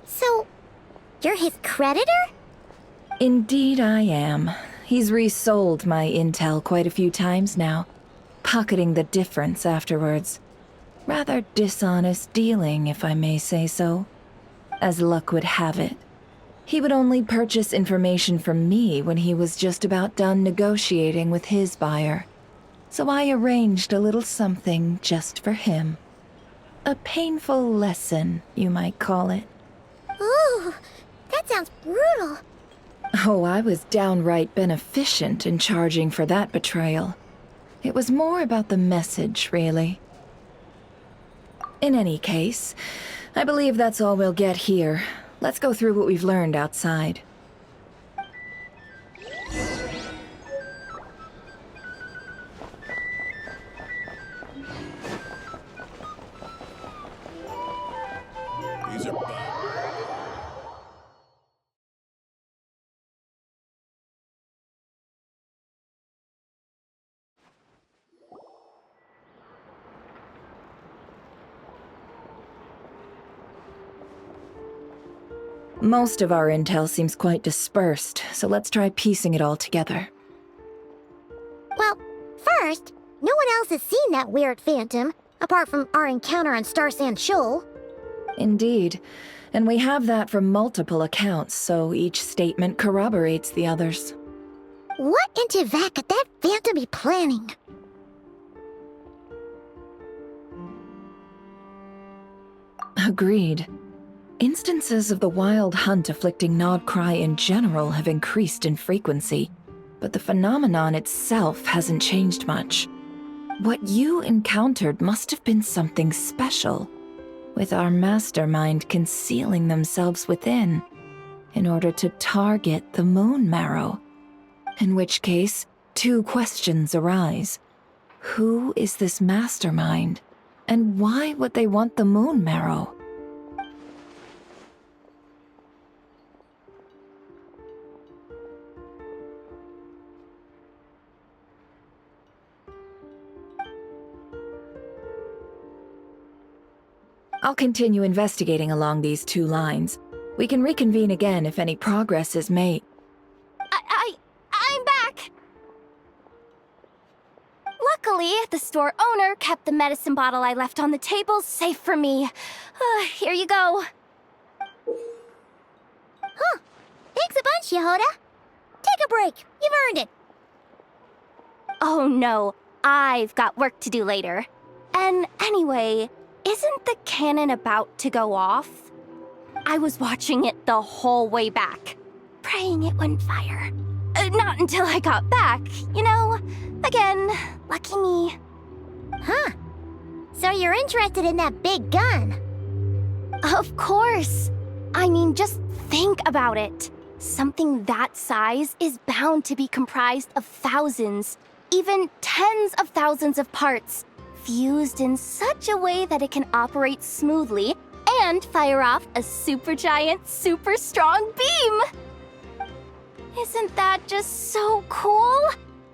So, you're his creditor? Indeed I am. He's resold my intel quite a few times now, pocketing the difference afterwards. Rather dishonest dealing, if I may say so. As luck would have it, he would only purchase information from me when he was just about done negotiating with his buyer. So I arranged a little something just for him. A painful lesson, you might call it. Ooh, that sounds brutal. Oh, I was downright beneficent in charging for that betrayal. It was more about the message, really. In any case, I believe that's all we'll get here. Let's go through what we've learned outside. These are bad. Most of our intel seems quite dispersed, so let's try piecing it all together. Well, first, no one else has seen that weird phantom, apart from our encounter on Star Sand Shoal. Indeed. And we have that from multiple accounts, so each statement corroborates the others. What in Teyvat could that phantom be planning? Agreed. Instances of the wild hunt afflicting Nod-Krai in general have increased in frequency, but the phenomenon itself hasn't changed much. What you encountered must have been something special, with our mastermind concealing themselves within, in order to target the Moon Marrow. In which case, two questions arise. Who is this mastermind, and why would they want the Moon Marrow? I'll continue investigating along these two lines. We can reconvene again if any progress is made. I'm back! Luckily, the store owner kept the medicine bottle I left on the table safe for me. Here you go. Huh. Thanks a bunch, Yehoda. Take a break. You've earned it. Oh no, I've got work to do later. And anyway, isn't the cannon about to go off? I was watching it the whole way back, praying it wouldn't fire. Not until I got back, you know? Again, lucky me. Huh. So you're interested in that big gun? Of course. I mean, just think about it. Something that size is bound to be comprised of thousands, even tens of thousands of parts, fused in such a way that it can operate smoothly and fire off a supergiant, super strong beam! Isn't that just so cool?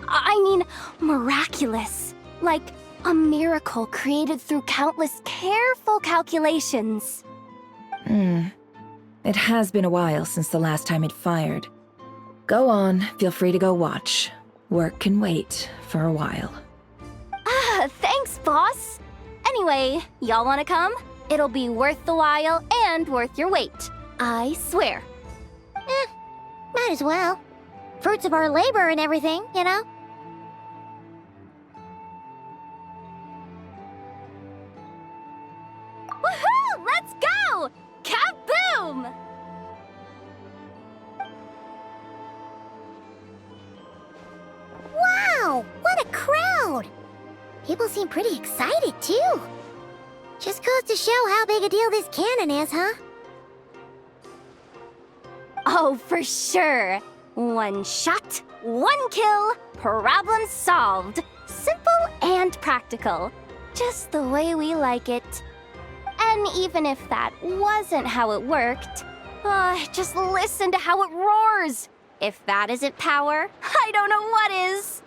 I mean, miraculous. Like a miracle created through countless careful calculations. It has been a while since the last time it fired. Go on, feel free to go watch. Work can wait for a while. Thanks, boss. Anyway, y'all wanna come? It'll be worth the while and worth your wait. I swear. Might as well. Fruits of our labor and everything, you know? Woohoo! Let's go! Kaboom! Wow! What a crowd! People seem pretty excited, too. Just goes to show how big a deal this cannon is, huh? Oh, for sure. One shot, one kill, problem solved. Simple and practical. Just the way we like it. And even if that wasn't how it worked, just listen to how it roars. If that isn't power, I don't know what is.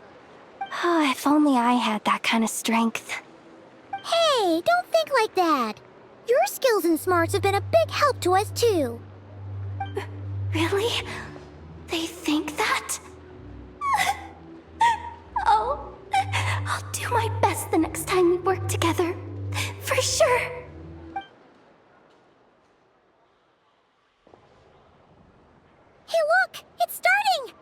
Oh, if only I had that kind of strength. Hey, don't think like that. Your skills and smarts have been a big help to us, too. Really? They think that? Oh, I'll do my best the next time we work together. For sure. Hey, look! It's starting!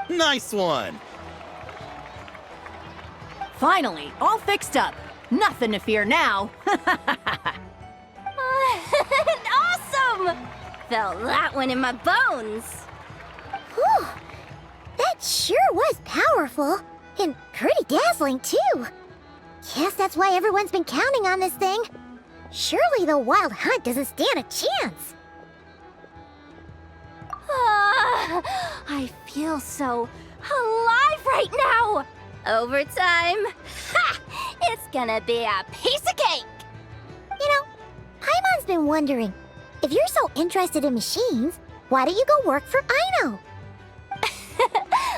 Nice one! Finally, all fixed up. Nothing to fear now. Awesome! Felt that one in my bones. Whew! That sure was powerful. And pretty dazzling, too. Guess that's why everyone's been counting on this thing. Surely the Wild Hunt doesn't stand a chance. I feel so alive right now. Overtime. Ha! It's gonna be a piece of cake. You know, Paimon's been wondering, if you're so interested in machines, why don't you go work for Aino?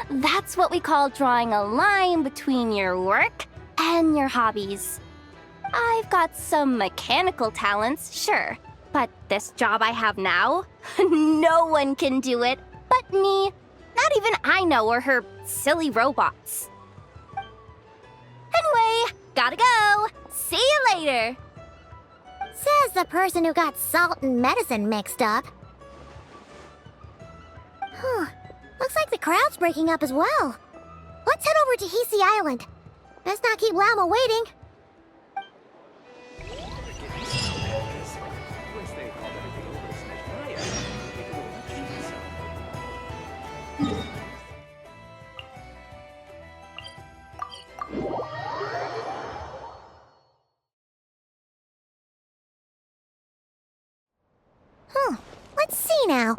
That's what we call drawing a line between your work and your hobbies. I've got some mechanical talents, sure. But this job I have now, no one can do it but me. Not even Aino or her silly robots. Anyway, gotta go. See you later. Says the person who got salt and medicine mixed up. Huh. Looks like the crowd's breaking up as well. Let's head over to Hisi Island. Best not keep Lama waiting. Let's see now.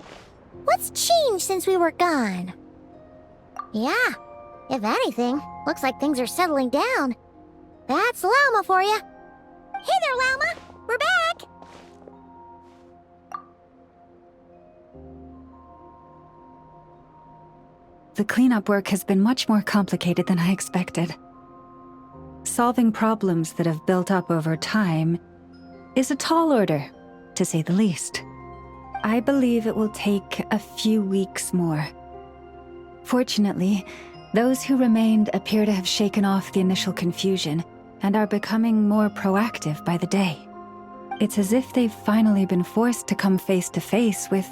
What's changed since we were gone? Yeah, if anything, looks like things are settling down. That's Lauma for you. Hey there, Lauma! We're back! The cleanup work has been much more complicated than I expected. Solving problems that have built up over time is a tall order, to say the least. I believe it will take a few weeks more. Fortunately, those who remained appear to have shaken off the initial confusion and are becoming more proactive by the day. It's as if they've finally been forced to come face to face with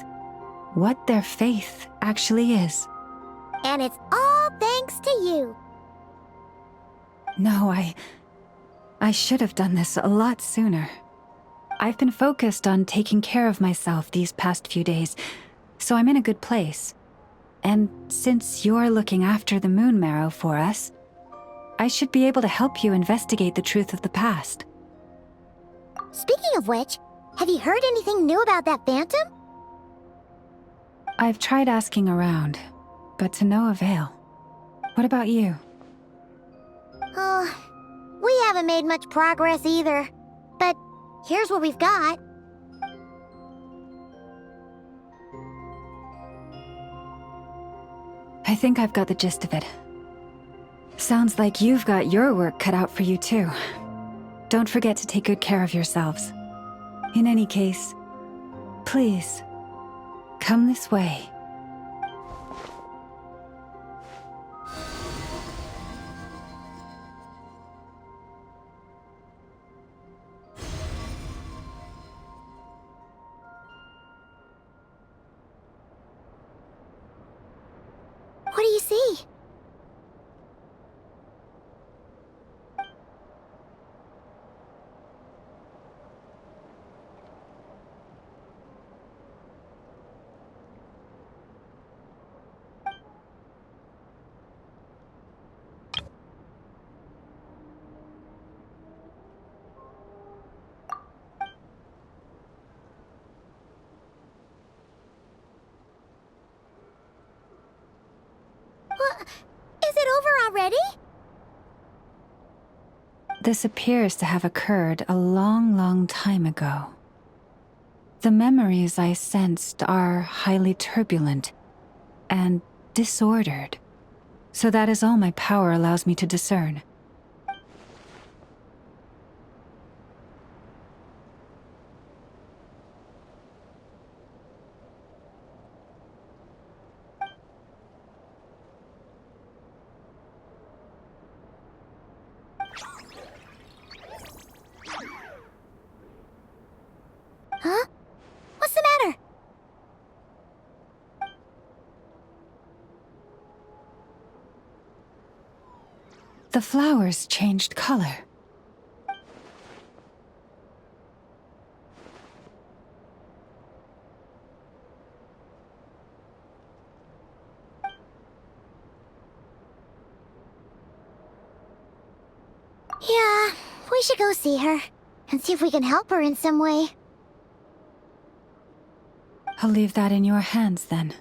what their faith actually is. And it's all thanks to you. No, I should have done this a lot sooner. I've been focused on taking care of myself these past few days, so I'm in a good place. And since you're looking after the Moon Marrow for us, I should be able to help you investigate the truth of the past. Speaking of which, have you heard anything new about that phantom? I've tried asking around, but to no avail. What about you? We haven't made much progress either. But here's what we've got. I think I've got the gist of it. Sounds like you've got your work cut out for you too. Don't forget to take good care of yourselves. In any case, please, come this way. What do you see? Is it over already? This appears to have occurred a long, long time ago. The memories I sensed are highly turbulent and disordered, so that is all my power allows me to discern. Huh? What's the matter? The flowers changed color. Yeah, we should go see her and see if we can help her in some way. I'll leave that in your hands then.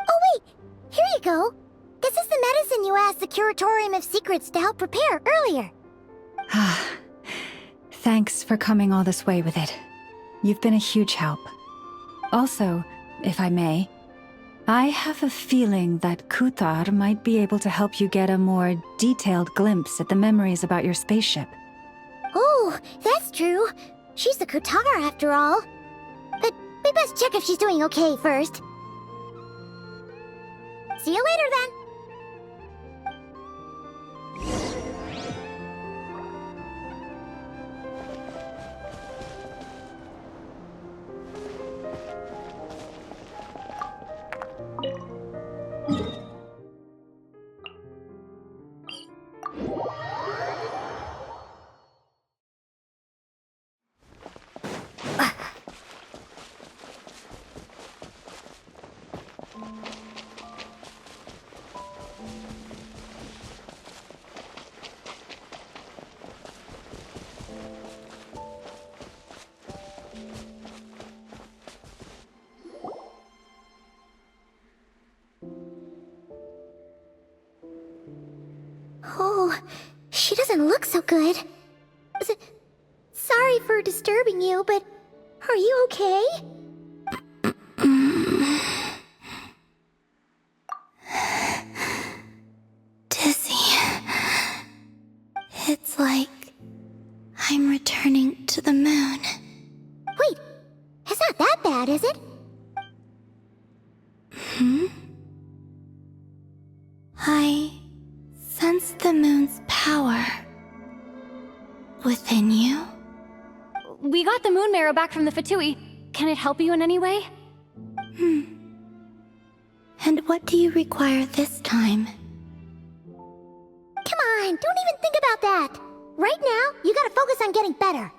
Oh wait, here you go. This is the medicine you asked the Curatorium of Secrets to help prepare earlier. Ah, thanks for coming all this way with it. You've been a huge help. Also, if I may, I have a feeling that Kuthar might be able to help you get a more detailed glimpse at the memories about your spaceship. Oh, that's true. She's the Kutar after all. But we best check if she's doing okay first. See you later then. Oh, she doesn't look so good. Sorry for disturbing you, but are you okay? Dizzy. It's like I'm returning to the moon. Wait, it's not that bad, is it? I sense the moon's power within you. We got the moon marrow back from the Fatui. Can it help you in any way? And what do you require this time? Come on, don't even think about that. Right now, you gotta focus on getting better.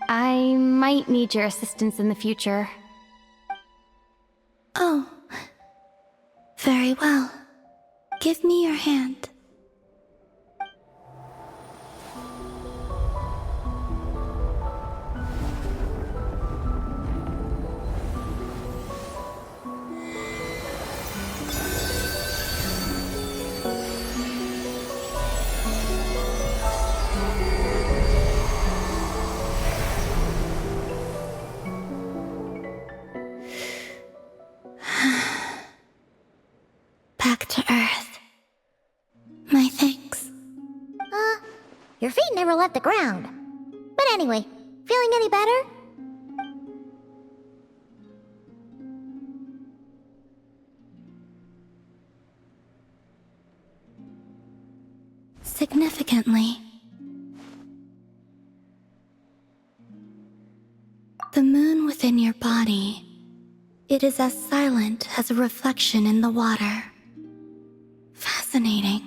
I might need your assistance in the future. Oh. Very well. Give me your hand. Back to Earth. My thanks. Your feet never left the ground. But anyway, feeling any better? Significantly. The moon within your body, it is as silent as a reflection in the water. Fascinating.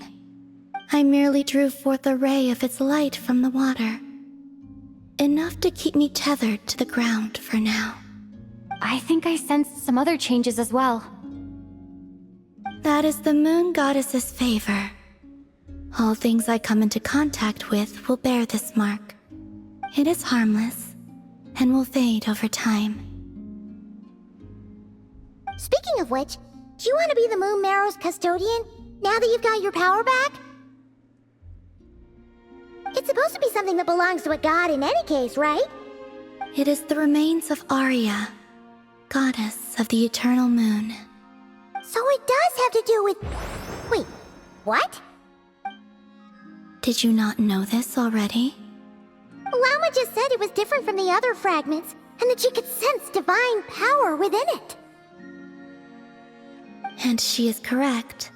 I merely drew forth a ray of its light from the water. Enough to keep me tethered to the ground for now. I think I sensed some other changes as well. That is the moon goddess's favor. All things I come into contact with will bear this mark. It is harmless and will fade over time. Speaking of which, do you want to be the Moon Marrow's custodian now that you've got your power back? It's supposed to be something that belongs to a god in any case, right? It is the remains of Arya, goddess of the eternal moon. So it does have to do with... Wait, what? Did you not know this already? Lama just said it was different from the other fragments, and that she could sense divine power within it. And she is correct.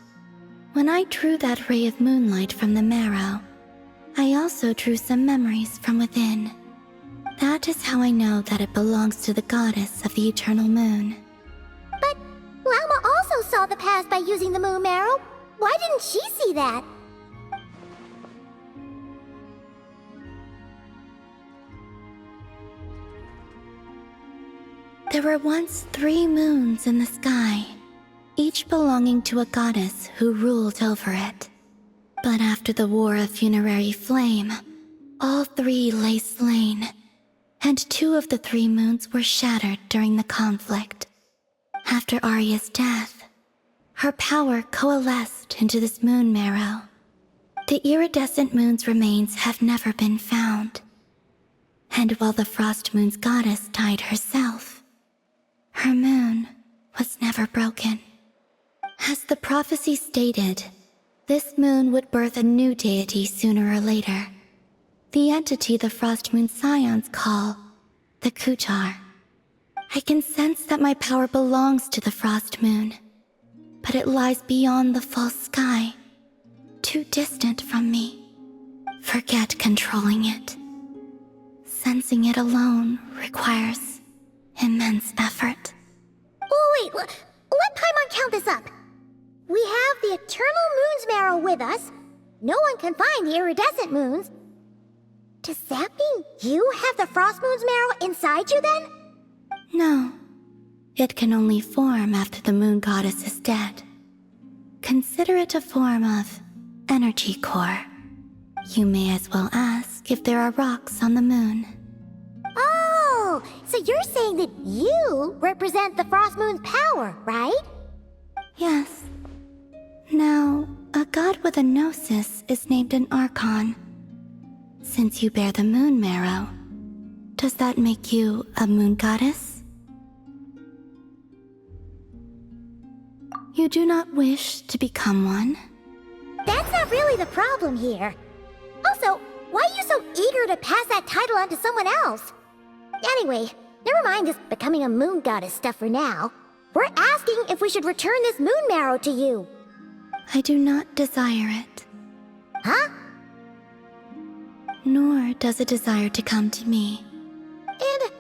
When I drew that ray of moonlight from the marrow, I also drew some memories from within. That is how I know that it belongs to the goddess of the eternal moon. But Lama also saw the past by using the Moon Marrow. Why didn't she see that? There were once 3 moons in the sky, each belonging to a goddess who ruled over it. But after the War of Funerary Flame, all 3 lay slain, and 2 of the 3 moons were shattered during the conflict. After Arya's death, her power coalesced into this moon marrow. The iridescent moon's remains have never been found. And while the Frost Moon's goddess died herself, her moon was never broken. As the prophecy stated, this moon would birth a new deity sooner or later. The entity the Frost Moon Scions call the Kutar. I can sense that my power belongs to the Frost Moon, but it lies beyond the false sky, too distant from me. Forget controlling it. Sensing it alone requires immense effort. Oh, wait, let Paimon count this up. We have the Eternal Moon's Marrow with us. No one can find the iridescent moons. Does that mean you have the Frost Moon's Marrow inside you then? No. It can only form after the moon goddess is dead. Consider it a form of energy core. You may as well ask if there are rocks on the moon. Oh, so you're saying that you represent the Frost Moon's power, right? Yes. Now, a god with a gnosis is named an Archon. Since you bear the moon marrow, does that make you a moon goddess? You do not wish to become one? That's not really the problem here. Also, why are you so eager to pass that title on to someone else? Anyway, never mind this becoming a moon goddess stuff for now. We're asking if we should return this moon marrow to you. I do not desire it. Huh? Nor does it desire to come to me. And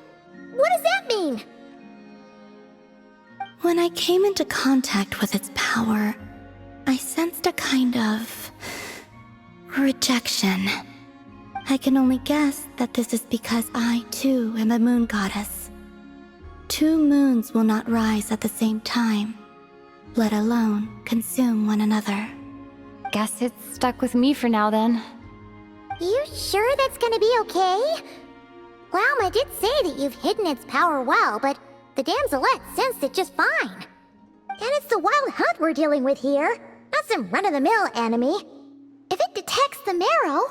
what does that mean? When I came into contact with its power, I sensed a kind of rejection. I can only guess that this is because I, too, am a moon goddess. 2 moons will not rise at the same time, let alone consume one another. Guess it's stuck with me for now then. You sure that's gonna be okay? Lama did say that you've hidden its power well, but the damselette sensed it just fine. And it's the wild hunt we're dealing with here, not some run-of-the-mill enemy. If it detects the marrow...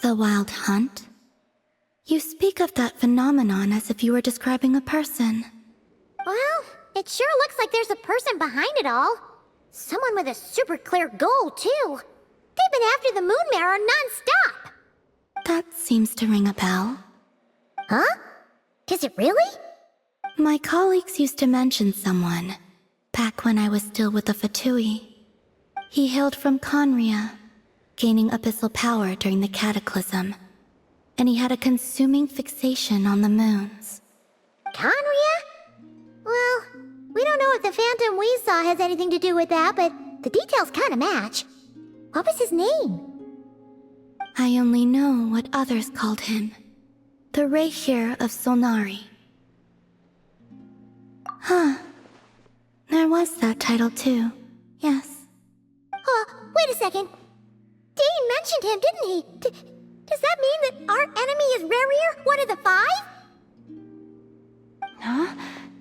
The wild hunt? You speak of that phenomenon as if you were describing a person. Well, it sure looks like there's a person behind it all. Someone with a super clear goal, too. They've been after the moon marrow non-stop. That seems to ring a bell. Huh? Is it really? My colleagues used to mention someone, back when I was still with the Fatui. He hailed from Conria, gaining abyssal power during the Cataclysm, and he had a consuming fixation on the moons. Conria? Well, we don't know if the phantom we saw has anything to do with that, but the details kinda match. What was his name? I only know what others called him. The Rehir of Solnari. Huh. There was that title too. Yes. Wait a second. Did mentioned him, didn't he? Does that mean that our enemy is Rarier, one of the 5? Huh?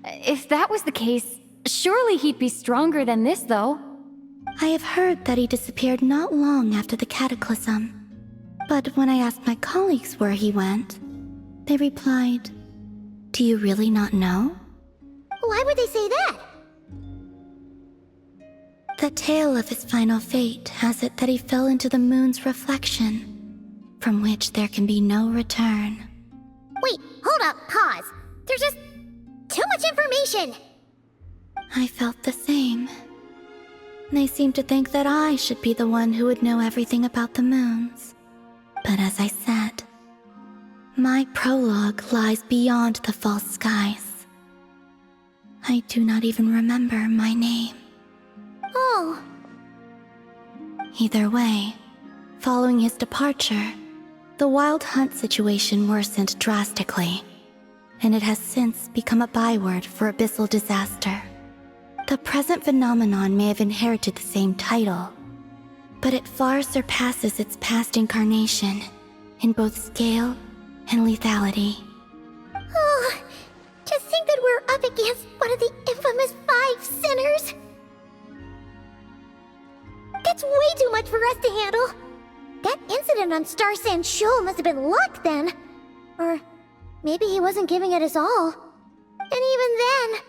If that was the case, surely he'd be stronger than this, though. I have heard that he disappeared not long after the cataclysm. But when I asked my colleagues where he went, they replied, "Do you really not know?" Why would they say that? The tale of his final fate has it that he fell into the moon's reflection, from which there can be no return. Wait, hold up, pause. There's just too much information. I felt the same. They seemed to think that I should be the one who would know everything about the moons. But as I said, my prologue lies beyond the false skies. I do not even remember my name. Oh. Either way, following his departure, the Wild Hunt situation worsened drastically, and it has since become a byword for abyssal disaster. The present phenomenon may have inherited the same title, but it far surpasses its past incarnation in both scale and lethality. Oh, to think that we're up against one of the infamous 5 sinners. That's way too much for us to handle. That incident on Star Sand Shoal must have been luck then. Or maybe he wasn't giving it his all. And even then,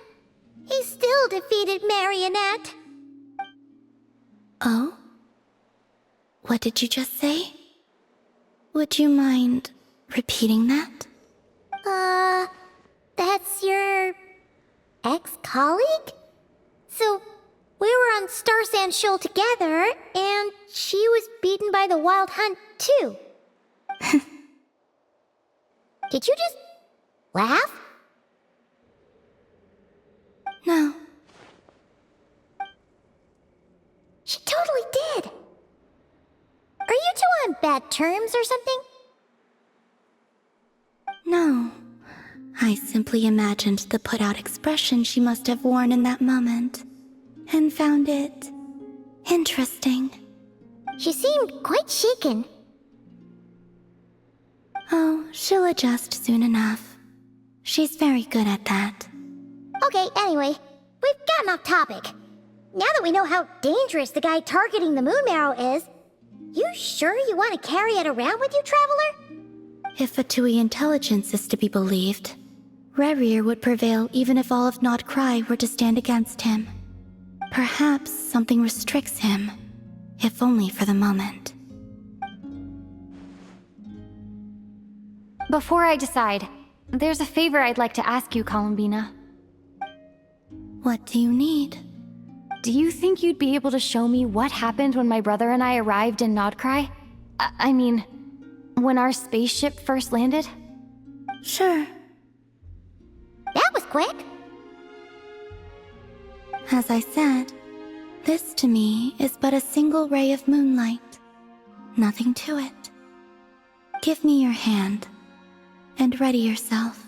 he still defeated Marionette. Oh? What did you just say? Would you mind repeating that? That's your ex-colleague? So, we were on Star Sand Shoal together, and she was beaten by the Wild Hunt, too. Did you just laugh? No. She totally did. Are you two on bad terms or something? No. I simply imagined the put-out expression she must have worn in that moment, and found it interesting. She seemed quite shaken. Oh, she'll adjust soon enough. She's very good at that. Okay, anyway, we've gotten off topic. Now that we know how dangerous the guy targeting the Moon Marrow is, you sure you want to carry it around with you, Traveler? If Fatui intelligence is to be believed, Rarier would prevail even if all of Nod-Krai were to stand against him. Perhaps something restricts him, if only for the moment. Before I decide, there's a favor I'd like to ask you, Columbina. What do you need? Do you think you'd be able to show me what happened when my brother and I arrived in Nod-Krai? I mean, when our spaceship first landed? Sure. That was quick. As I said, this to me is but a single ray of moonlight. Nothing to it. Give me your hand, and ready yourself.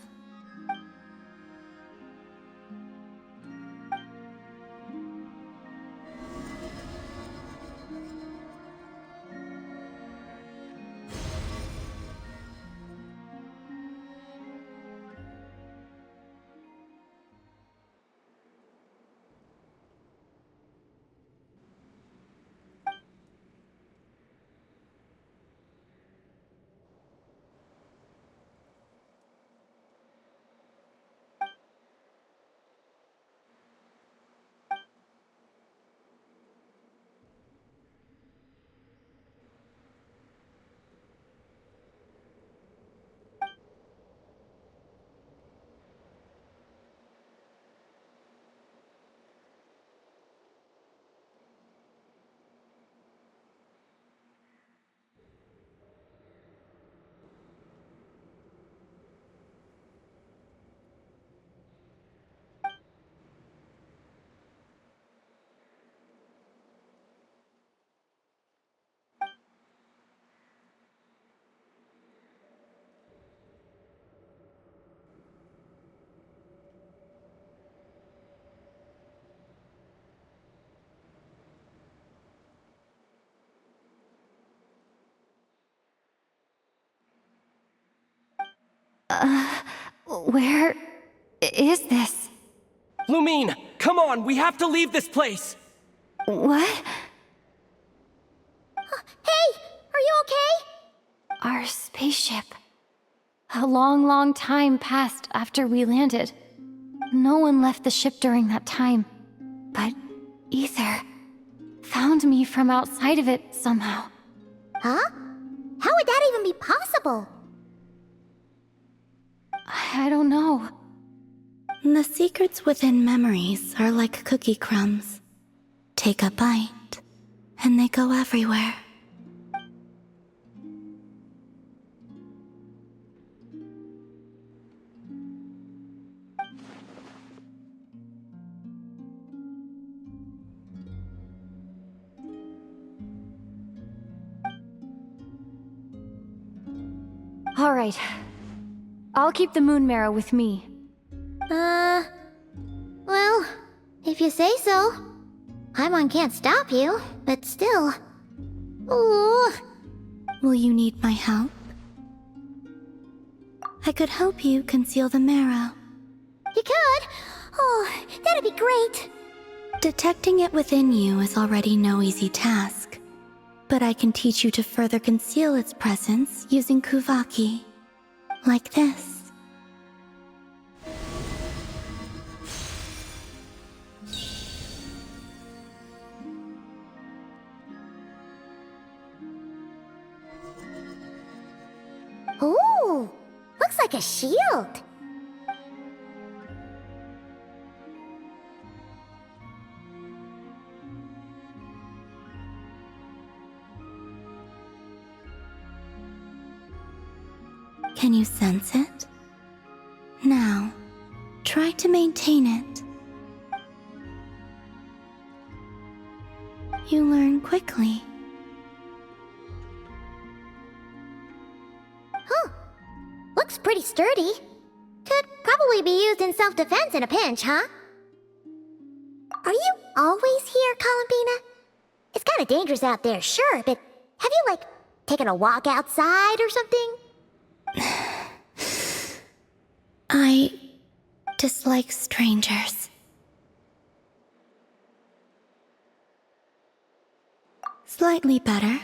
Where is this? Lumine, come on, we have to leave this place! What? Hey, are you okay? Our spaceship. A long time passed after we landed. No one left the ship during that time. But Ether found me from outside of it somehow. Huh? How would that even be possible? I don't know. The secrets within memories are like cookie crumbs. Take a bite, and they go everywhere. All right. I'll keep the moon marrow with me. Well, if you say so. Paimon can't stop you, but still. Ooh. Will you need my help? I could help you conceal the marrow. You could? Oh, that'd be great. Detecting it within you is already no easy task. But I can teach you to further conceal its presence using Kuvaki. Like this. Ooh, looks like a shield. Can you sense it? Now, try to maintain it. You learn quickly. Huh. Looks pretty sturdy. Could probably be used in self-defense in a pinch, huh? Are you always here, Columbina? It's kinda dangerous out there, sure, but have you, like, taken a walk outside or something? I dislike strangers. Slightly better.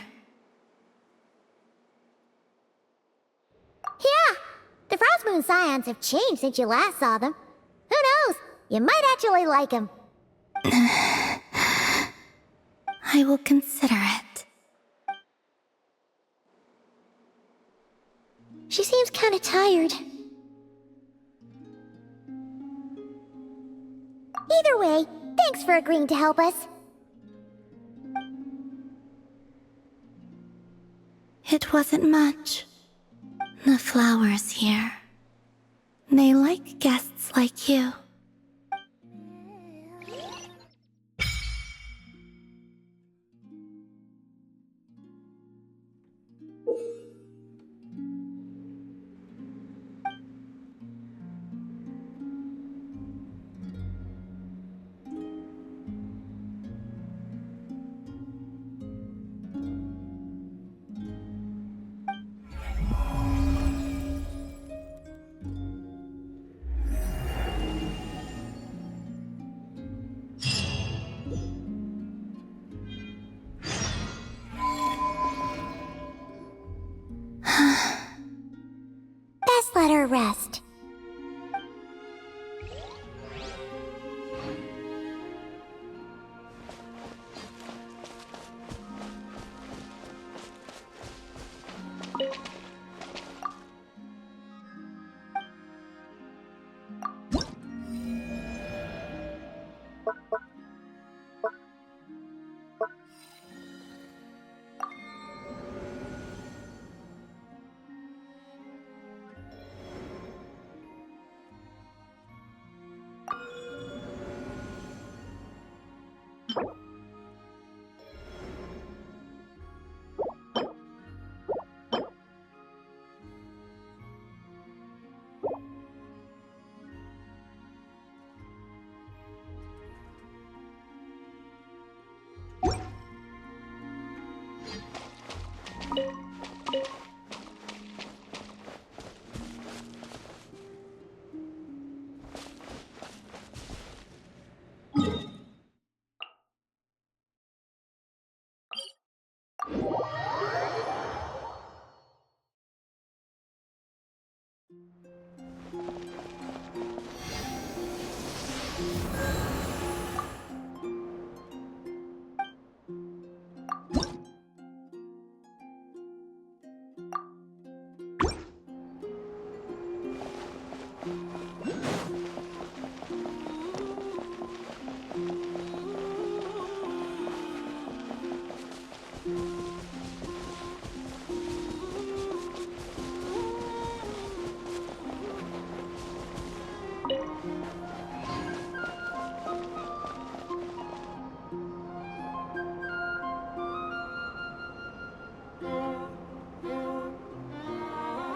Yeah, the Frost Moon Scions have changed since you last saw them. Who knows? You might actually like them. I will consider it. She seems kinda tired. Either way, thanks for agreeing to help us. It wasn't much. The flowers here. They like guests like you. Best let her rest.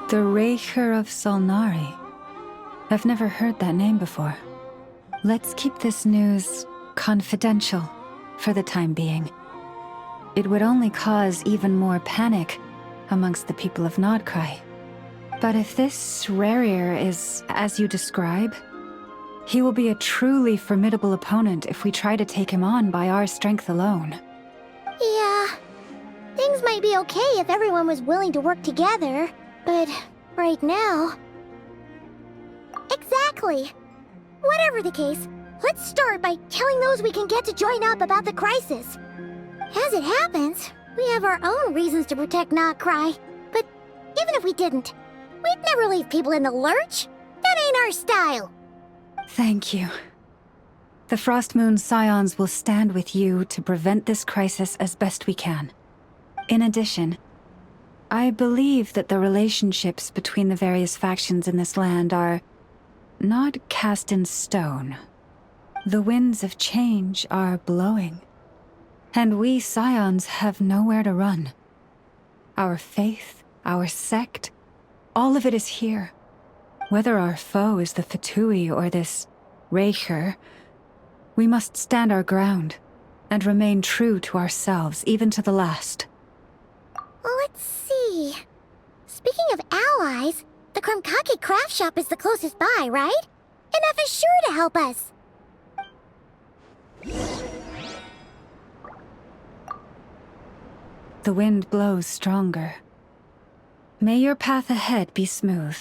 The Reicher of Solnari. I've never heard that name before. Let's keep this news confidential for the time being. It would only cause even more panic amongst the people of Nod-Krai. But if this Reicher is as you describe, he will be a truly formidable opponent if we try to take him on by our strength alone. Yeah, things might be okay if everyone was willing to work together, but right now... Exactly! Whatever the case, let's start by telling those we can get to join up about the crisis. As it happens, we have our own reasons to protect Nod-Krai, but even if we didn't, we'd never leave people in the lurch. That ain't our style. Thank you. The Frostmoon Scions will stand with you to prevent this crisis as best we can. In addition, I believe that the relationships between the various factions in this land are not cast in stone. The winds of change are blowing, and we Scions have nowhere to run. Our faith, our sect, all of it is here. Whether our foe is the Fatui or this Reicher, we must stand our ground and remain true to ourselves, even to the last. Let's see. Speaking of allies, the Krumkake craft shop is the closest by, right? And F is sure to help us. The wind blows stronger. May your path ahead be smooth.